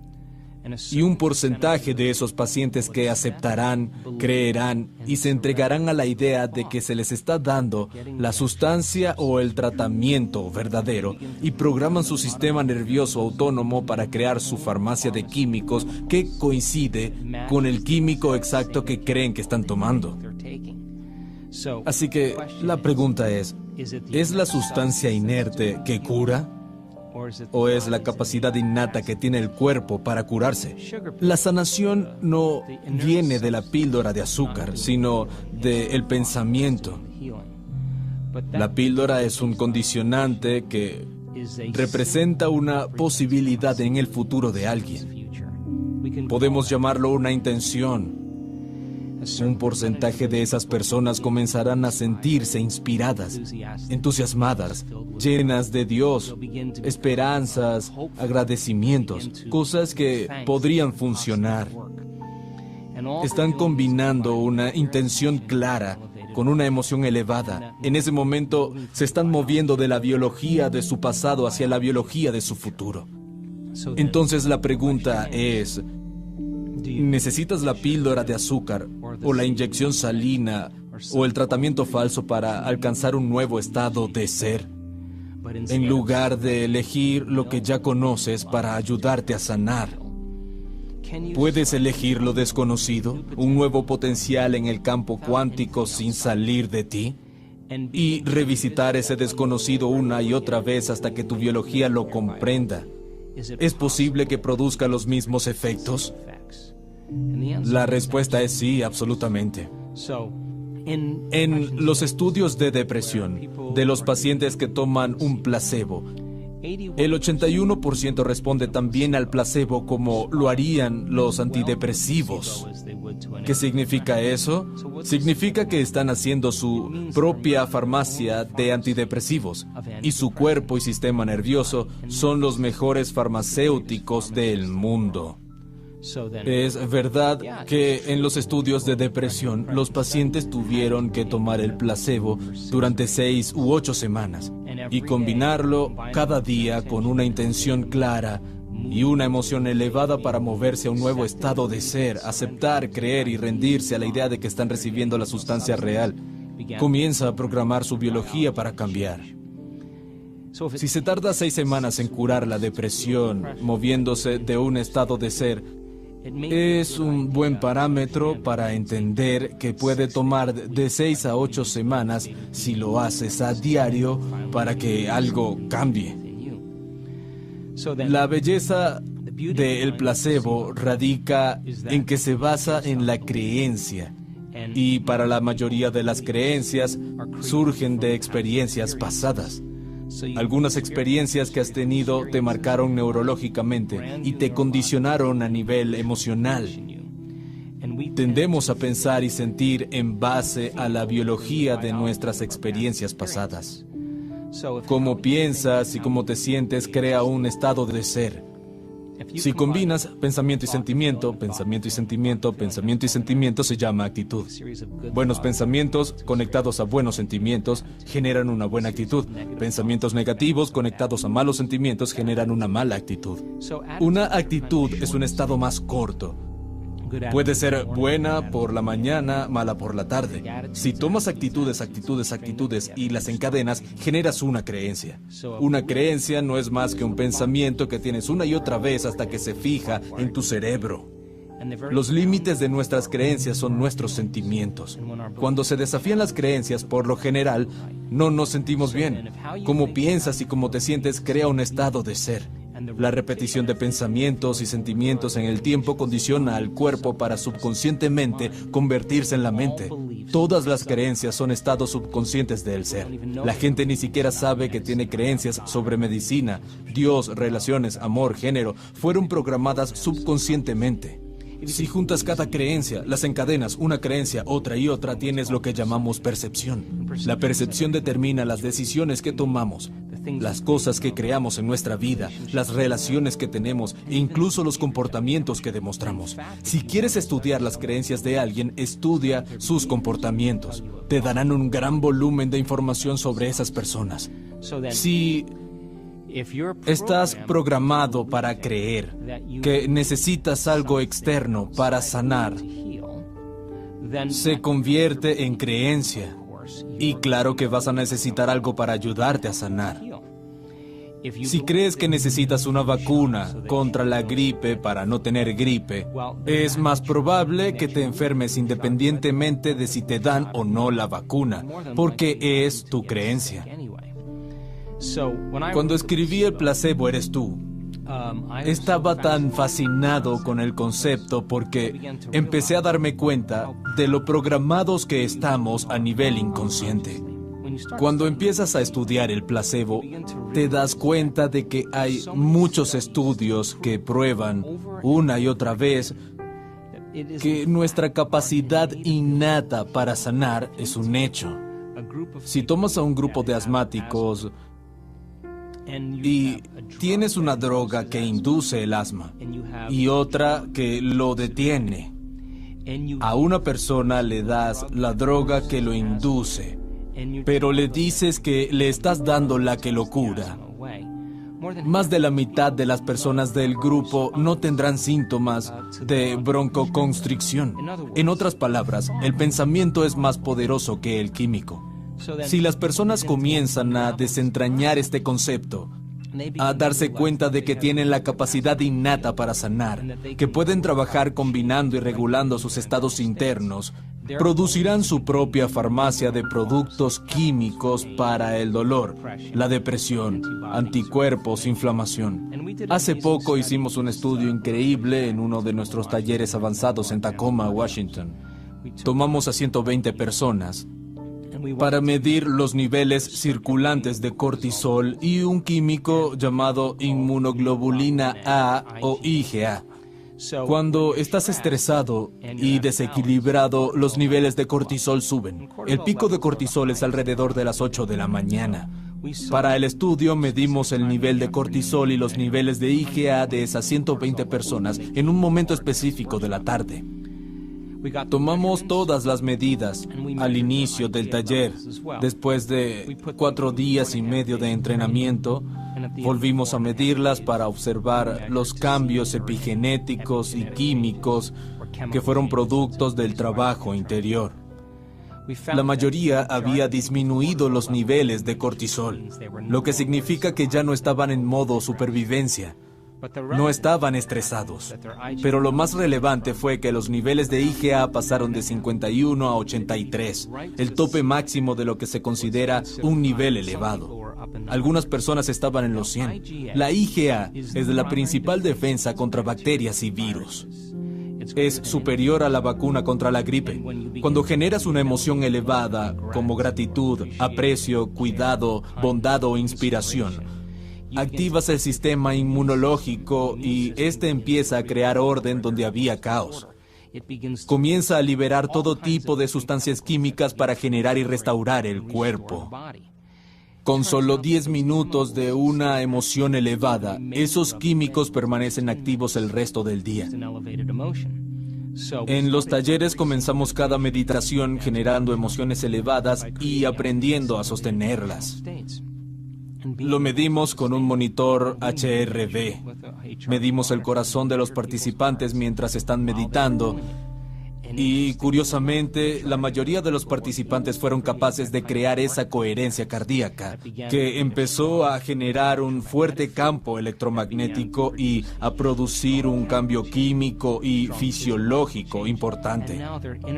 Y un porcentaje de esos pacientes que aceptarán, creerán y se entregarán a la idea de que se les está dando la sustancia o el tratamiento verdadero y programan su sistema nervioso autónomo para crear su farmacia de químicos que coincide con el químico exacto que creen que están tomando. Así que la pregunta ¿es la sustancia inerte que cura? ¿O es la capacidad innata que tiene el cuerpo para curarse? La sanación no viene de la píldora de azúcar, sino del pensamiento. La píldora es un condicionante que representa una posibilidad en el futuro de alguien. Podemos llamarlo una intención. Un porcentaje de esas personas comenzarán a sentirse inspiradas, entusiasmadas, llenas de Dios, esperanzas, agradecimientos, cosas que podrían funcionar. Están combinando una intención clara con una emoción elevada. En ese momento se están moviendo de la biología de su pasado hacia la biología de su futuro. Entonces la pregunta es, ¿necesitas la píldora de azúcar o la inyección salina o el tratamiento falso para alcanzar un nuevo estado de ser, en lugar de elegir lo que ya conoces para ayudarte a sanar? ¿Puedes elegir lo desconocido, un nuevo potencial en el campo cuántico sin salir de ti? Y revisitar ese desconocido una y otra vez hasta que tu biología lo comprenda. ¿Es posible que produzca los mismos efectos? La respuesta es sí, absolutamente. En los estudios de depresión de los pacientes que toman un placebo, el 81% responde también al placebo como lo harían los antidepresivos. ¿Qué significa eso? Significa que están haciendo su propia farmacia de antidepresivos y su cuerpo y sistema nervioso son los mejores farmacéuticos del mundo. Es verdad que en los estudios de depresión los pacientes tuvieron que tomar el placebo durante 6 u 8 semanas y combinarlo cada día con una intención clara y una emoción elevada para moverse a un nuevo estado de ser, aceptar, creer y rendirse a la idea de que están recibiendo la sustancia real. Comienza a programar su biología para cambiar. Si se tarda 6 semanas en curar la depresión, moviéndose de un estado de ser, es un buen parámetro para entender que puede tomar de 6 a 8 semanas si lo haces a diario para que algo cambie. La belleza del placebo radica en que se basa en la creencia y para la mayoría de las creencias surgen de experiencias pasadas. Algunas experiencias que has tenido te marcaron neurológicamente y te condicionaron a nivel emocional. Tendemos a pensar y sentir en base a la biología de nuestras experiencias pasadas. Cómo piensas y cómo te sientes crea un estado de ser. Si combinas pensamiento y sentimiento, pensamiento y sentimiento, pensamiento y sentimiento, se llama actitud. Buenos pensamientos conectados a buenos sentimientos generan una buena actitud. Pensamientos negativos conectados a malos sentimientos generan una mala actitud. Una actitud es un estado más corto. Puede ser buena por la mañana, mala por la tarde. Si tomas actitudes y las encadenas, generas una creencia. Una creencia no es más que un pensamiento que tienes una y otra vez hasta que se fija en tu cerebro. Los límites de nuestras creencias son nuestros sentimientos. Cuando se desafían las creencias, por lo general, no nos sentimos bien. Cómo piensas y cómo te sientes crea un estado de ser. La repetición de pensamientos y sentimientos en el tiempo condiciona al cuerpo para subconscientemente convertirse en la mente. Todas las creencias son estados subconscientes del ser. La gente ni siquiera sabe que tiene creencias sobre medicina, Dios, relaciones, amor, género. Fueron programadas subconscientemente. Si juntas cada creencia, las encadenas, una creencia, otra y otra, tienes lo que llamamos percepción. La percepción determina las decisiones que tomamos, las cosas que creamos en nuestra vida, las relaciones que tenemos e incluso los comportamientos que demostramos. Si quieres estudiar las creencias de alguien, estudia sus comportamientos. Te darán un gran volumen de información sobre esas personas. Si estás programado para creer que necesitas algo externo para sanar, se convierte en creencia. Y claro que vas a necesitar algo para ayudarte a sanar. Si crees que necesitas una vacuna contra la gripe para no tener gripe, es más probable que te enfermes independientemente de si te dan o no la vacuna, porque es tu creencia. Cuando escribí El placebo eres tú, estaba tan fascinado con el concepto porque empecé a darme cuenta de lo programados que estamos a nivel inconsciente. Cuando empiezas a estudiar el placebo, te das cuenta de que hay muchos estudios que prueban una y otra vez que nuestra capacidad innata para sanar es un hecho. Si tomas a un grupo de asmáticos y tienes una droga que induce el asma y otra que lo detiene, a una persona le das la droga que lo induce, pero le dices que le estás dando la que lo cura. Más de la mitad de las personas del grupo no tendrán síntomas de broncoconstricción. En otras palabras, el pensamiento es más poderoso que el químico. Si las personas comienzan a desentrañar este concepto, a darse cuenta de que tienen la capacidad innata para sanar, que pueden trabajar combinando y regulando sus estados internos, producirán su propia farmacia de productos químicos para el dolor, la depresión, anticuerpos, inflamación. Hace poco hicimos un estudio increíble en uno de nuestros talleres avanzados en Tacoma, Washington. Tomamos a 120 personas para medir los niveles circulantes de cortisol y un químico llamado inmunoglobulina A o IgA. Cuando estás estresado y desequilibrado, los niveles de cortisol suben. El pico de cortisol es alrededor de las 8 de la mañana. Para el estudio medimos el nivel de cortisol y los niveles de IgA de esas 120 personas en un momento específico de la tarde. Tomamos todas las medidas al inicio del taller. Después de 4 días y medio de entrenamiento, volvimos a medirlas para observar los cambios epigenéticos y químicos que fueron productos del trabajo interior. La mayoría había disminuido los niveles de cortisol, lo que significa que ya no estaban en modo supervivencia. No estaban estresados, pero lo más relevante fue que los niveles de IgA pasaron de 51 a 83, el tope máximo de lo que se considera un nivel elevado. Algunas personas estaban en los 100. La IgA es la principal defensa contra bacterias y virus. Es superior a la vacuna contra la gripe. Cuando generas una emoción elevada, como gratitud, aprecio, cuidado, bondad o inspiración, activas el sistema inmunológico y este empieza a crear orden donde había caos. Comienza a liberar todo tipo de sustancias químicas para generar y restaurar el cuerpo. Con solo 10 minutos de una emoción elevada, esos químicos permanecen activos el resto del día. En los talleres comenzamos cada meditación generando emociones elevadas y aprendiendo a sostenerlas. Lo medimos con un monitor HRV. Medimos el corazón de los participantes mientras están meditando. Y curiosamente, la mayoría de los participantes fueron capaces de crear esa coherencia cardíaca, que empezó a generar un fuerte campo electromagnético y a producir un cambio químico y fisiológico importante.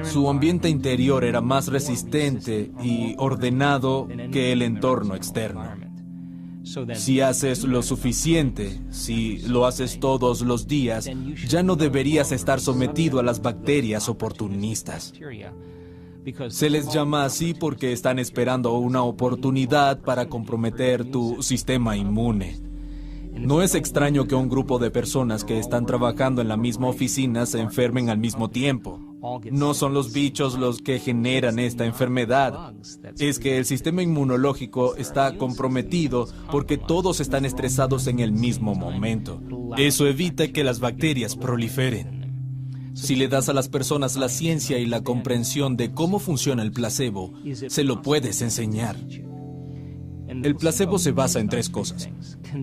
Su ambiente interior era más resistente y ordenado que el entorno externo. Si haces lo suficiente, si lo haces todos los días, ya no deberías estar sometido a las bacterias oportunistas. Se les llama así porque están esperando una oportunidad para comprometer tu sistema inmune. No es extraño que un grupo de personas que están trabajando en la misma oficina se enfermen al mismo tiempo. No son los bichos los que generan esta enfermedad. Es que el sistema inmunológico está comprometido porque todos están estresados en el mismo momento. Eso evita que las bacterias proliferen. Si le das a las personas la ciencia y la comprensión de cómo funciona el placebo, se lo puedes enseñar. El placebo se basa en 3 cosas.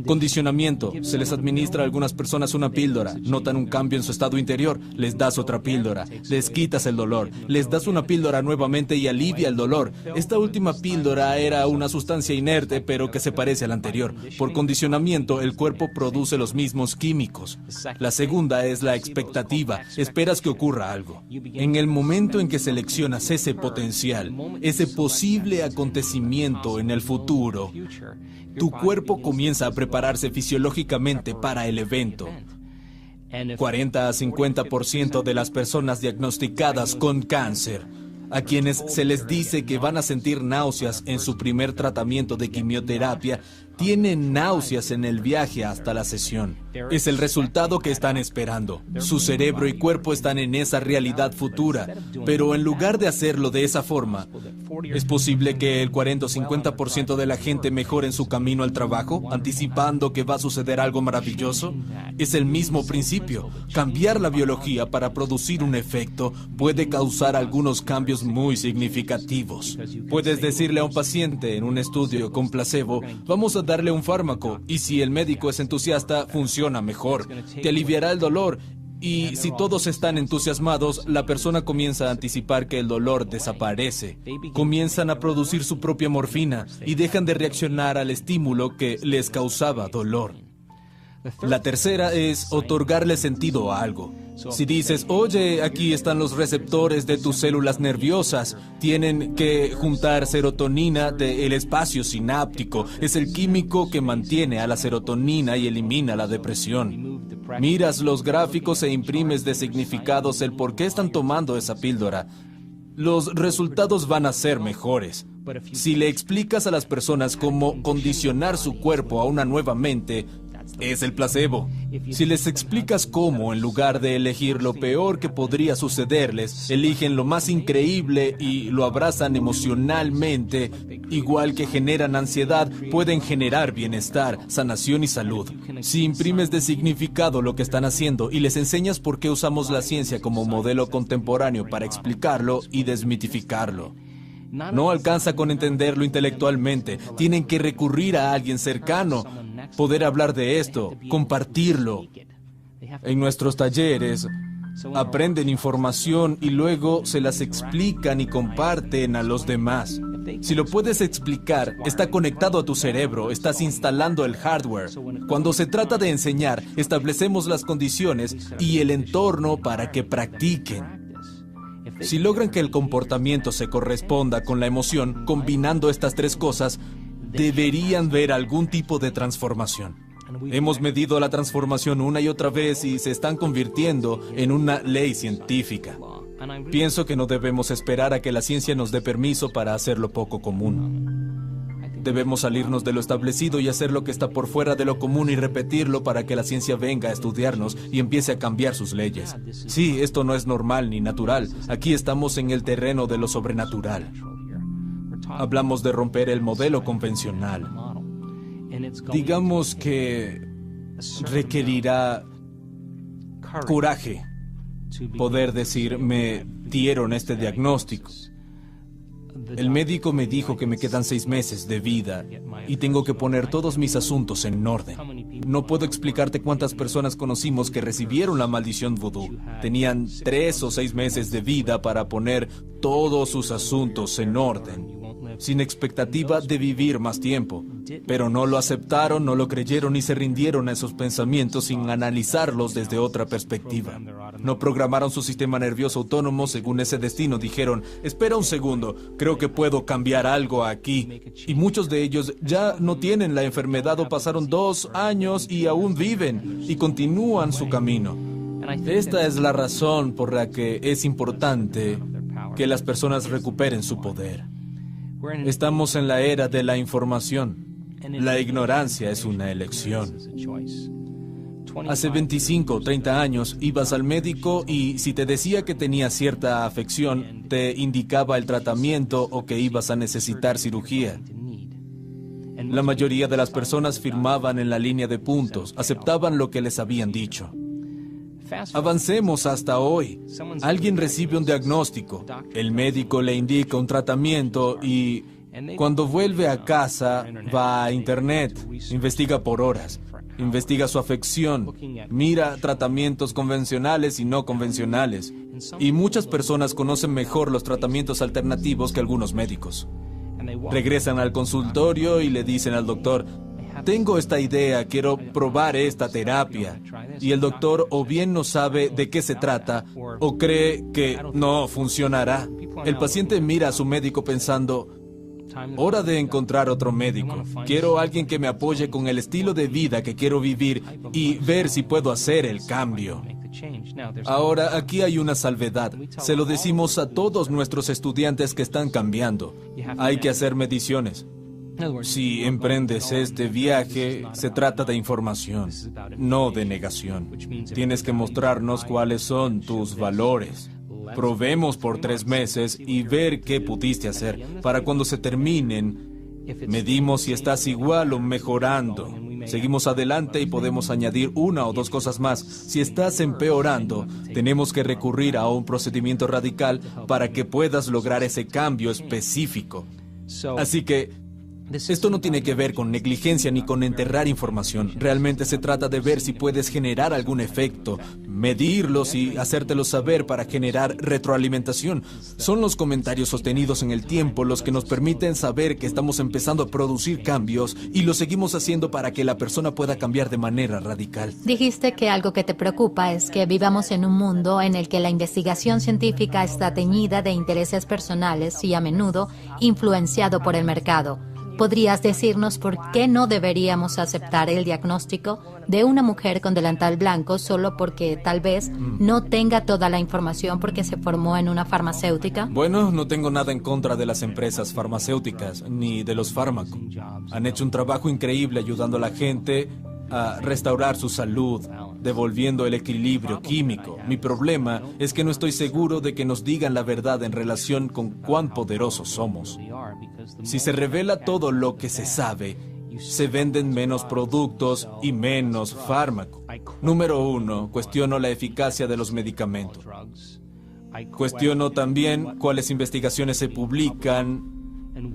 Condicionamiento. Se les administra a algunas personas una píldora. Notan un cambio en su estado interior. Les das otra píldora. Les quitas el dolor. Les das una píldora nuevamente y alivia el dolor. Esta última píldora era una sustancia inerte, pero que se parece a la anterior. Por condicionamiento, el cuerpo produce los mismos químicos. La segunda es la expectativa. Esperas que ocurra algo. En el momento en que seleccionas ese potencial, ese posible acontecimiento en el futuro, tu cuerpo comienza a prepararse fisiológicamente para el evento. 40 a 50% de las personas diagnosticadas con cáncer A quienes se les dice que van a sentir náuseas en su primer tratamiento de quimioterapia, tienen náuseas en el viaje hasta la sesión. Es el resultado que están esperando. Su cerebro y cuerpo están en esa realidad futura, pero en lugar de hacerlo de esa forma, ¿es posible que el 40 o 50% de la gente mejore en su camino al trabajo, anticipando que va a suceder algo maravilloso? Es el mismo principio. Cambiar la biología para producir un efecto puede causar algunos cambios muy significativos. Puedes decirle a un paciente en un estudio con placebo, vamos a darle un fármaco, y si el médico es entusiasta, funciona mejor. Te aliviará el dolor. Y si todos están entusiasmados, la persona comienza a anticipar que el dolor desaparece. Comienzan a producir su propia morfina y dejan de reaccionar al estímulo que les causaba dolor. La tercera es otorgarle sentido a algo. Si dices, oye, aquí están los receptores de tus células nerviosas, tienen que juntar serotonina del espacio sináptico. Es el químico que mantiene a la serotonina y elimina la depresión. Miras los gráficos e imprimes de significados el por qué están tomando esa píldora. Los resultados van a ser mejores. Si le explicas a las personas cómo condicionar su cuerpo a una nueva mente, es el placebo. Si les explicas cómo, en lugar de elegir lo peor que podría sucederles, eligen lo más increíble y lo abrazan emocionalmente, igual que generan ansiedad, pueden generar bienestar, sanación y salud. Si imprimes de significado lo que están haciendo y les enseñas por qué usamos la ciencia como modelo contemporáneo para explicarlo y desmitificarlo. No alcanza con entenderlo intelectualmente, tienen que recurrir a alguien cercano, poder hablar de esto, compartirlo. En nuestros talleres aprenden información y luego se las explican y comparten a los demás. Si lo puedes explicar, está conectado a tu cerebro, estás instalando el hardware. Cuando se trata de enseñar, establecemos las condiciones y el entorno para que practiquen. Si logran que el comportamiento se corresponda con la emoción, combinando estas tres cosas, deberían ver algún tipo de transformación. Hemos medido la transformación una y otra vez y se están convirtiendo en una ley científica. Pienso que no debemos esperar a que la ciencia nos dé permiso para hacer lo poco común. Debemos salirnos de lo establecido y hacer lo que está por fuera de lo común y repetirlo para que la ciencia venga a estudiarnos y empiece a cambiar sus leyes. Sí, esto no es normal ni natural. Aquí estamos en el terreno de lo sobrenatural. Hablamos de romper el modelo convencional. Digamos que requerirá coraje poder decir, me dieron este diagnóstico. El médico me dijo que me quedan 6 meses de vida y tengo que poner todos mis asuntos en orden. No puedo explicarte cuántas personas conocimos que recibieron la maldición vudú. Tenían 3 o 6 meses de vida para poner todos sus asuntos en orden, sin expectativa de vivir más tiempo. Pero no lo aceptaron, no lo creyeron y se rindieron a esos pensamientos sin analizarlos desde otra perspectiva. No programaron su sistema nervioso autónomo según ese destino. Dijeron, espera un segundo, creo que puedo cambiar algo aquí. Y muchos de ellos ya no tienen la enfermedad o pasaron 2 años y aún viven y continúan su camino. Esta es la razón por la que es importante que las personas recuperen su poder. Estamos en la era de la información. La ignorancia es una elección. Hace 25 o 30 años ibas al médico y si te decía que tenías cierta afección, te indicaba el tratamiento o que ibas a necesitar cirugía. La mayoría de las personas firmaban en la línea de puntos, aceptaban lo que les habían dicho. Avancemos hasta hoy. Alguien recibe un diagnóstico, el médico le indica un tratamiento y cuando vuelve a casa va a internet, investiga por horas, investiga su afección, mira tratamientos convencionales y no convencionales. Y muchas personas conocen mejor los tratamientos alternativos que algunos médicos. Regresan al consultorio y le dicen al doctor, tengo esta idea, quiero probar esta terapia. Y el doctor o bien no sabe de qué se trata o cree que no funcionará. El paciente mira a su médico pensando, hora de encontrar otro médico. Quiero a alguien que me apoye con el estilo de vida que quiero vivir y ver si puedo hacer el cambio. Ahora, aquí hay una salvedad. Se lo decimos a todos nuestros estudiantes que están cambiando. Hay que hacer mediciones. Si emprendes este viaje, se trata de información, no de negación. Tienes que mostrarnos cuáles son tus valores. Probemos por 3 meses y ver qué pudiste hacer. Para cuando se terminen, medimos si estás igual o mejorando. Seguimos adelante y podemos añadir 1 o 2 cosas más. Si estás empeorando, tenemos que recurrir a un procedimiento radical para que puedas lograr ese cambio específico. Así que esto no tiene que ver con negligencia ni con enterrar información. Realmente se trata de ver si puedes generar algún efecto, medirlos y hacértelo saber para generar retroalimentación. Son los comentarios sostenidos en el tiempo los que nos permiten saber que estamos empezando a producir cambios y lo seguimos haciendo para que la persona pueda cambiar de manera radical. Dijiste que algo que te preocupa es que vivamos en un mundo en el que la investigación científica está teñida de intereses personales y a menudo influenciado por el mercado. ¿Podrías decirnos por qué no deberíamos aceptar el diagnóstico de una mujer con delantal blanco solo porque tal vez no tenga toda la información porque se formó en una farmacéutica? Bueno, no tengo nada en contra de las empresas farmacéuticas ni de los fármacos. Han hecho un trabajo increíble ayudando a la gente a restaurar su salud, devolviendo el equilibrio químico. Mi problema es que no estoy seguro de que nos digan la verdad en relación con cuán poderosos somos. Si se revela todo lo que se sabe, se venden menos productos y menos fármaco. Número 1, cuestiono la eficacia de los medicamentos. Cuestiono también cuáles investigaciones se publican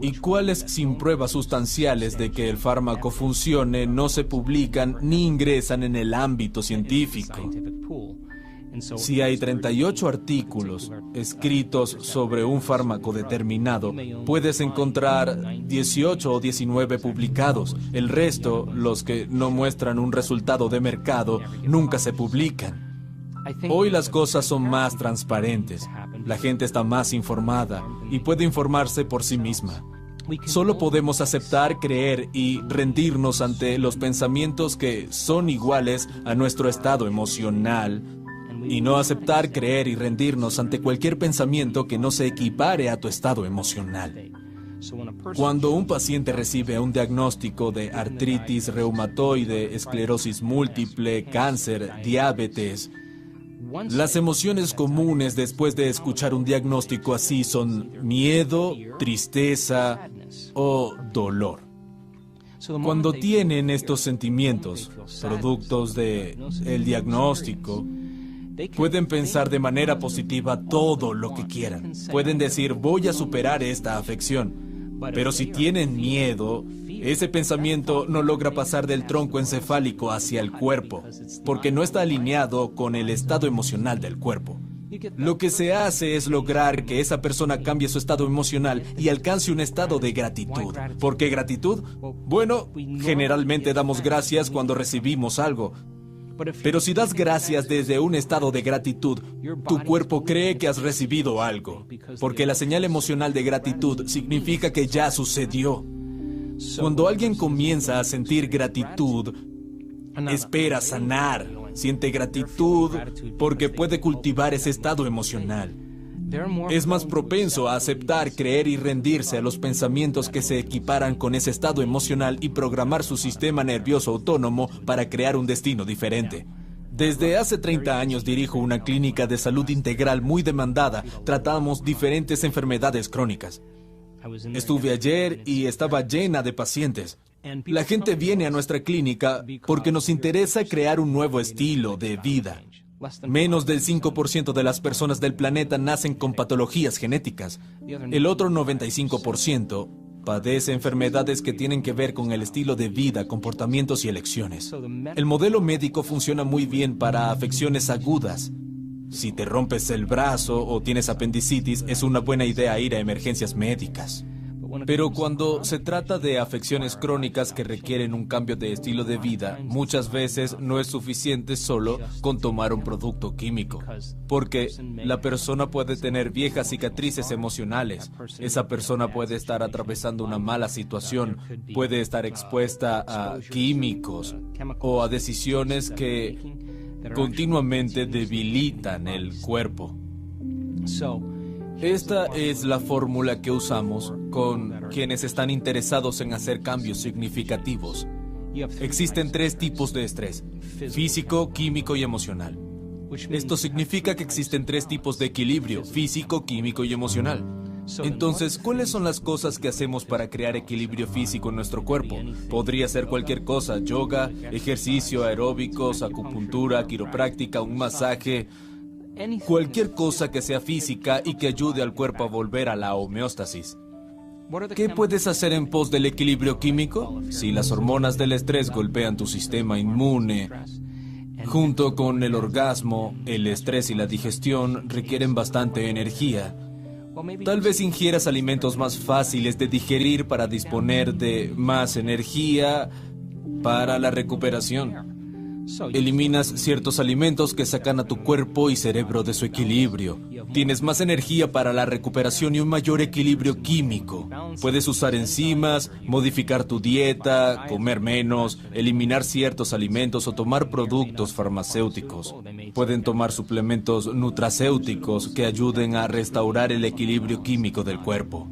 y cuáles sin pruebas sustanciales de que el fármaco funcione no se publican ni ingresan en el ámbito científico. Si hay 38 artículos escritos sobre un fármaco determinado, puedes encontrar 18 o 19 publicados. El resto, los que no muestran un resultado de mercado, nunca se publican. Hoy las cosas son más transparentes. La gente está más informada y puede informarse por sí misma. Solo podemos aceptar, creer y rendirnos ante los pensamientos que son iguales a nuestro estado emocional y no aceptar, creer y rendirnos ante cualquier pensamiento que no se equipare a tu estado emocional. Cuando un paciente recibe un diagnóstico de artritis reumatoide, esclerosis múltiple, cáncer, diabetes, las emociones comunes después de escuchar un diagnóstico así son miedo, tristeza o dolor. Cuando tienen estos sentimientos, productos del diagnóstico, pueden pensar de manera positiva todo lo que quieran. Pueden decir, voy a superar esta afección. Pero si tienen miedo, ese pensamiento no logra pasar del tronco encefálico hacia el cuerpo, porque no está alineado con el estado emocional del cuerpo. Lo que se hace es lograr que esa persona cambie su estado emocional y alcance un estado de gratitud. ¿Por qué gratitud? Bueno, generalmente damos gracias cuando recibimos algo. Pero si das gracias desde un estado de gratitud, tu cuerpo cree que has recibido algo, porque la señal emocional de gratitud significa que ya sucedió. Cuando alguien comienza a sentir gratitud, espera sanar, siente gratitud porque puede cultivar ese estado emocional. Es más propenso a aceptar, creer y rendirse a los pensamientos que se equiparan con ese estado emocional y programar su sistema nervioso autónomo para crear un destino diferente. Desde hace 30 años dirijo una clínica de salud integral muy demandada. Tratamos diferentes enfermedades crónicas. Estuve ayer y estaba llena de pacientes. La gente viene a nuestra clínica porque nos interesa crear un nuevo estilo de vida. Menos del 5% de las personas del planeta nacen con patologías genéticas. El otro 95% padece enfermedades que tienen que ver con el estilo de vida, comportamientos y elecciones. El modelo médico funciona muy bien para afecciones agudas. Si te rompes el brazo o tienes apendicitis, es una buena idea ir a emergencias médicas. Pero cuando se trata de afecciones crónicas que requieren un cambio de estilo de vida, muchas veces no es suficiente solo con tomar un producto químico, porque la persona puede tener viejas cicatrices emocionales. Esa persona puede estar atravesando una mala situación, puede estar expuesta a químicos o a decisiones que continuamente debilitan el cuerpo. Esta es la fórmula que usamos con quienes están interesados en hacer cambios significativos. Existen 3 tipos de estrés: físico, químico y emocional. Esto significa que existen 3 tipos de equilibrio: físico, químico y emocional. Entonces, ¿cuáles son las cosas que hacemos para crear equilibrio físico en nuestro cuerpo? Podría ser cualquier cosa: yoga, ejercicio, aeróbicos, acupuntura, quiropráctica, un masaje, cualquier cosa que sea física y que ayude al cuerpo a volver a la homeostasis. ¿Qué puedes hacer en pos del equilibrio químico? Si las hormonas del estrés golpean tu sistema inmune, junto con el orgasmo, el estrés y la digestión requieren bastante energía. Tal vez ingieras alimentos más fáciles de digerir para disponer de más energía para la recuperación. Eliminas ciertos alimentos que sacan a tu cuerpo y cerebro de su equilibrio. Tienes más energía para la recuperación y un mayor equilibrio químico. Puedes usar enzimas, modificar tu dieta, comer menos, eliminar ciertos alimentos o tomar productos farmacéuticos. Pueden tomar suplementos nutracéuticos que ayuden a restaurar el equilibrio químico del cuerpo.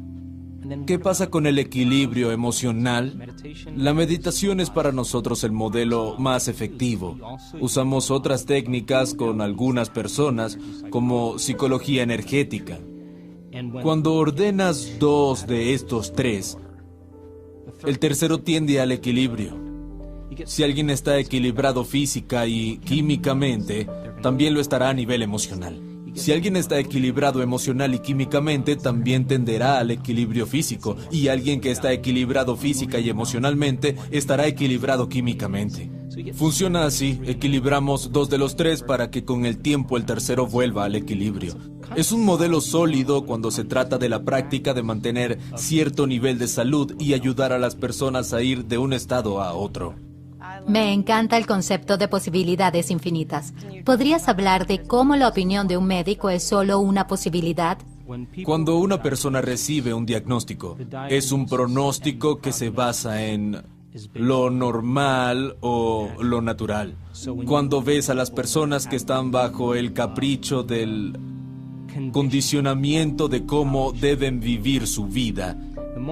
¿Qué pasa con el equilibrio emocional? La meditación es para nosotros el modelo más efectivo. Usamos otras técnicas con algunas personas, como psicología energética. Cuando ordenas 2 de estos 3, el tercero tiende al equilibrio. Si alguien está equilibrado física y químicamente, también lo estará a nivel emocional. Si alguien está equilibrado emocional y químicamente, también tenderá al equilibrio físico. Y alguien que está equilibrado física y emocionalmente, estará equilibrado químicamente. Funciona así: equilibramos 2 de los 3 para que con el tiempo el tercero vuelva al equilibrio. Es un modelo sólido cuando se trata de la práctica de mantener cierto nivel de salud y ayudar a las personas a ir de un estado a otro. Me encanta el concepto de posibilidades infinitas. ¿Podrías hablar de cómo la opinión de un médico es solo una posibilidad? Cuando una persona recibe un diagnóstico, es un pronóstico que se basa en lo normal o lo natural. Cuando ves a las personas que están bajo el capricho del condicionamiento de cómo deben vivir su vida,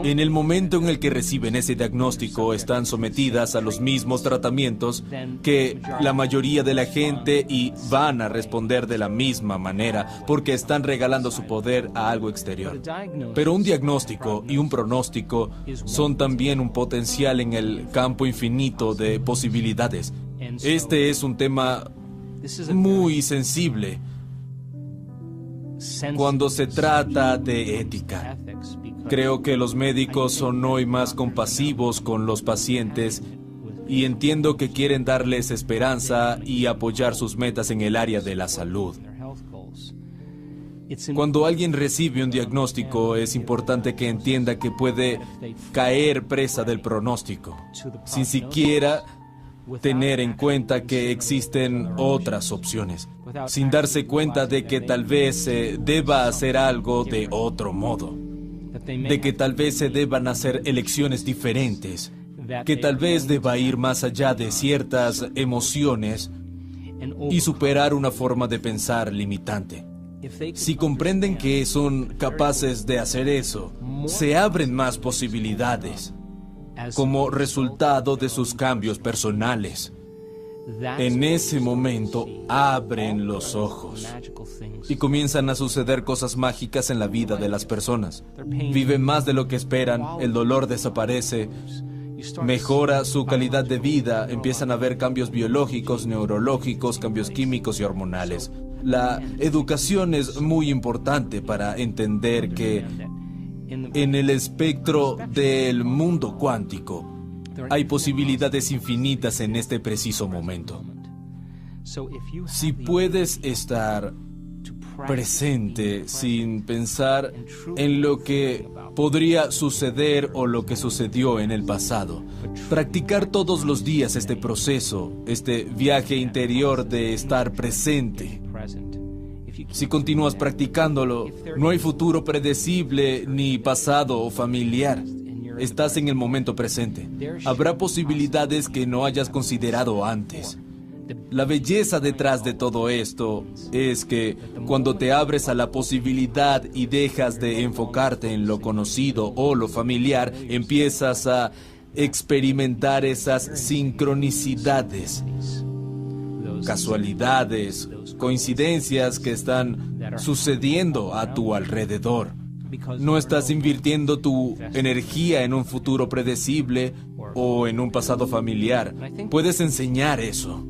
en el momento en el que reciben ese diagnóstico, están sometidas a los mismos tratamientos que la mayoría de la gente y van a responder de la misma manera porque están regalando su poder a algo exterior. Pero un diagnóstico y un pronóstico son también un potencial en el campo infinito de posibilidades. Este es un tema muy sensible cuando se trata de ética. Creo que los médicos son hoy más compasivos con los pacientes y entiendo que quieren darles esperanza y apoyar sus metas en el área de la salud. Cuando alguien recibe un diagnóstico, es importante que entienda que puede caer presa del pronóstico, sin siquiera tener en cuenta que existen otras opciones, sin darse cuenta de que tal vez se deba hacer algo de otro modo, de que tal vez se deban hacer elecciones diferentes, que tal vez deba ir más allá de ciertas emociones y superar una forma de pensar limitante. Si comprenden que son capaces de hacer eso, se abren más posibilidades como resultado de sus cambios personales. En ese momento abren los ojos y comienzan a suceder cosas mágicas en la vida de las personas. Viven más de lo que esperan, el dolor desaparece, mejora su calidad de vida, empiezan a haber cambios biológicos, neurológicos, cambios químicos y hormonales. La educación es muy importante para entender que en el espectro del mundo cuántico hay posibilidades infinitas en este preciso momento. Si puedes estar presente sin pensar en lo que podría suceder o lo que sucedió en el pasado, practicar todos los días este proceso, este viaje interior de estar presente. Si continúas practicándolo, no hay futuro predecible ni pasado o familiar. Estás en el momento presente. Habrá posibilidades que no hayas considerado antes. La belleza detrás de todo esto es que cuando te abres a la posibilidad y dejas de enfocarte en lo conocido o lo familiar, empiezas a experimentar esas sincronicidades, casualidades, coincidencias que están sucediendo a tu alrededor. No estás invirtiendo tu energía en un futuro predecible o en un pasado familiar. Puedes enseñar eso.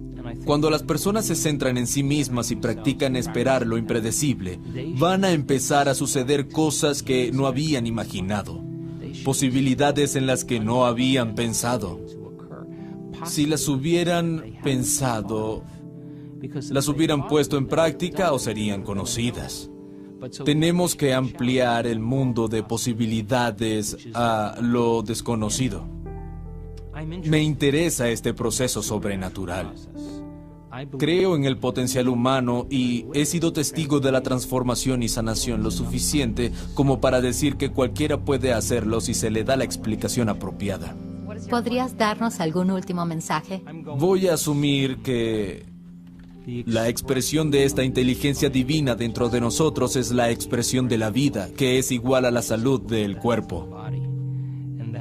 Cuando las personas se centran en sí mismas y practican esperar lo impredecible, van a empezar a suceder cosas que no habían imaginado, posibilidades en las que no habían pensado. Si las hubieran pensado, las hubieran puesto en práctica o serían conocidas. Tenemos que ampliar el mundo de posibilidades a lo desconocido. Me interesa este proceso sobrenatural. Creo en el potencial humano y he sido testigo de la transformación y sanación lo suficiente como para decir que cualquiera puede hacerlo si se le da la explicación apropiada. ¿Podrías darnos algún último mensaje? Voy a asumir que la expresión de esta inteligencia divina dentro de nosotros es la expresión de la vida, que es igual a la salud del cuerpo.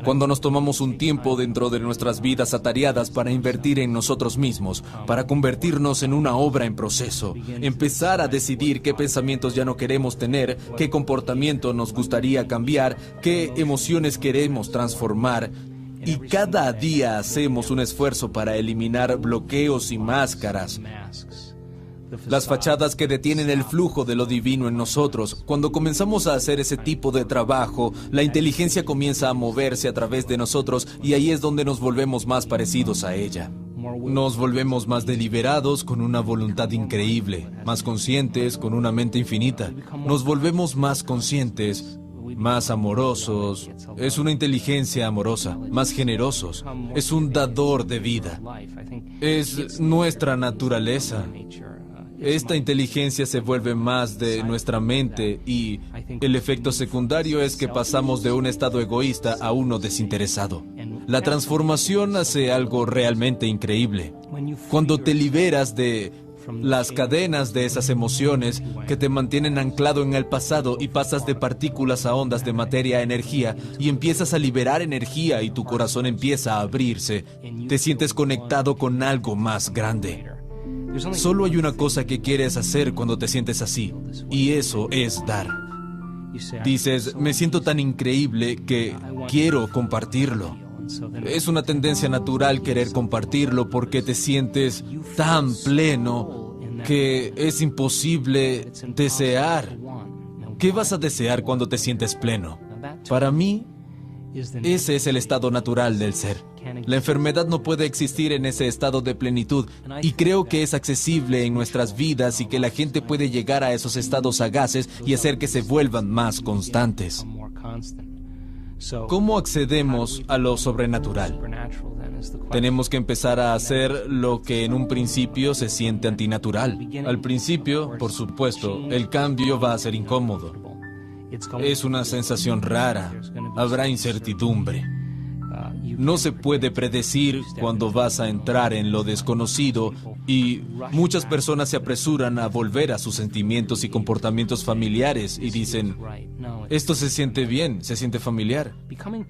Cuando nos tomamos un tiempo dentro de nuestras vidas atareadas para invertir en nosotros mismos, para convertirnos en una obra en proceso, empezar a decidir qué pensamientos ya no queremos tener, qué comportamiento nos gustaría cambiar, qué emociones queremos transformar, y cada día hacemos un esfuerzo para eliminar bloqueos y máscaras, las fachadas que detienen el flujo de lo divino en nosotros. Cuando comenzamos a hacer ese tipo de trabajo, la inteligencia comienza a moverse a través de nosotros y ahí es donde nos volvemos más parecidos a ella. Nos volvemos más deliberados, con una voluntad increíble, más conscientes, con una mente infinita. Nos volvemos más conscientes, más amorosos. Es una inteligencia amorosa, más generosos. Es un dador de vida. Es nuestra naturaleza. Esta inteligencia se vuelve más de nuestra mente y el efecto secundario es que pasamos de un estado egoísta a uno desinteresado. La transformación hace algo realmente increíble. Cuando te liberas de las cadenas de esas emociones que te mantienen anclado en el pasado y pasas de partículas a ondas de materia a energía y empiezas a liberar energía y tu corazón empieza a abrirse, te sientes conectado con algo más grande. Solo hay una cosa que quieres hacer cuando te sientes así, y eso es dar. Dices, me siento tan increíble que quiero compartirlo. Es una tendencia natural querer compartirlo porque te sientes tan pleno que es imposible desear. ¿Qué vas a desear cuando te sientes pleno? Para mí, ese es el estado natural del ser. La enfermedad no puede existir en ese estado de plenitud y creo que es accesible en nuestras vidas y que la gente puede llegar a esos estados sagaces y hacer que se vuelvan más constantes. ¿Cómo accedemos a lo sobrenatural? Tenemos que empezar a hacer lo que en un principio se siente antinatural. Al principio, por supuesto, el cambio va a ser incómodo. Es una sensación rara. Habrá incertidumbre. No se puede predecir cuándo vas a entrar en lo desconocido y muchas personas se apresuran a volver a sus sentimientos y comportamientos familiares y dicen, esto se siente bien, se siente familiar.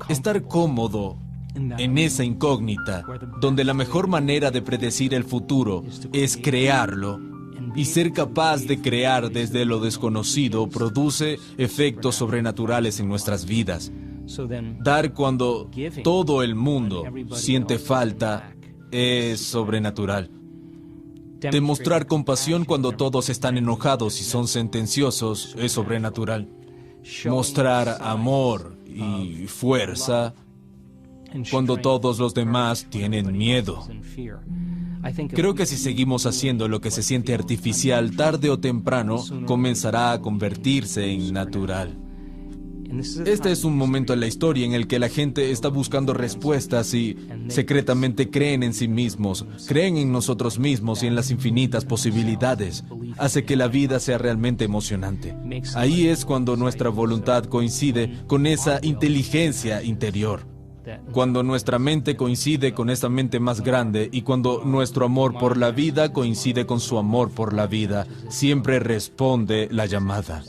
Estar cómodo en esa incógnita, donde la mejor manera de predecir el futuro es crearlo, y ser capaz de crear desde lo desconocido produce efectos sobrenaturales en nuestras vidas. Dar cuando todo el mundo siente falta es sobrenatural. Demostrar compasión cuando todos están enojados y son sentenciosos es sobrenatural. Mostrar amor y fuerza cuando todos los demás tienen miedo. Creo que si seguimos haciendo lo que se siente artificial, tarde o temprano comenzará a convertirse en natural. Este es un momento en la historia en el que la gente está buscando respuestas y secretamente creen en sí mismos, creen en nosotros mismos y en las infinitas posibilidades. Hace que la vida sea realmente emocionante. Ahí es cuando nuestra voluntad coincide con esa inteligencia interior. Cuando nuestra mente coincide con esa mente más grande y cuando nuestro amor por la vida coincide con su amor por la vida, siempre responde la llamada.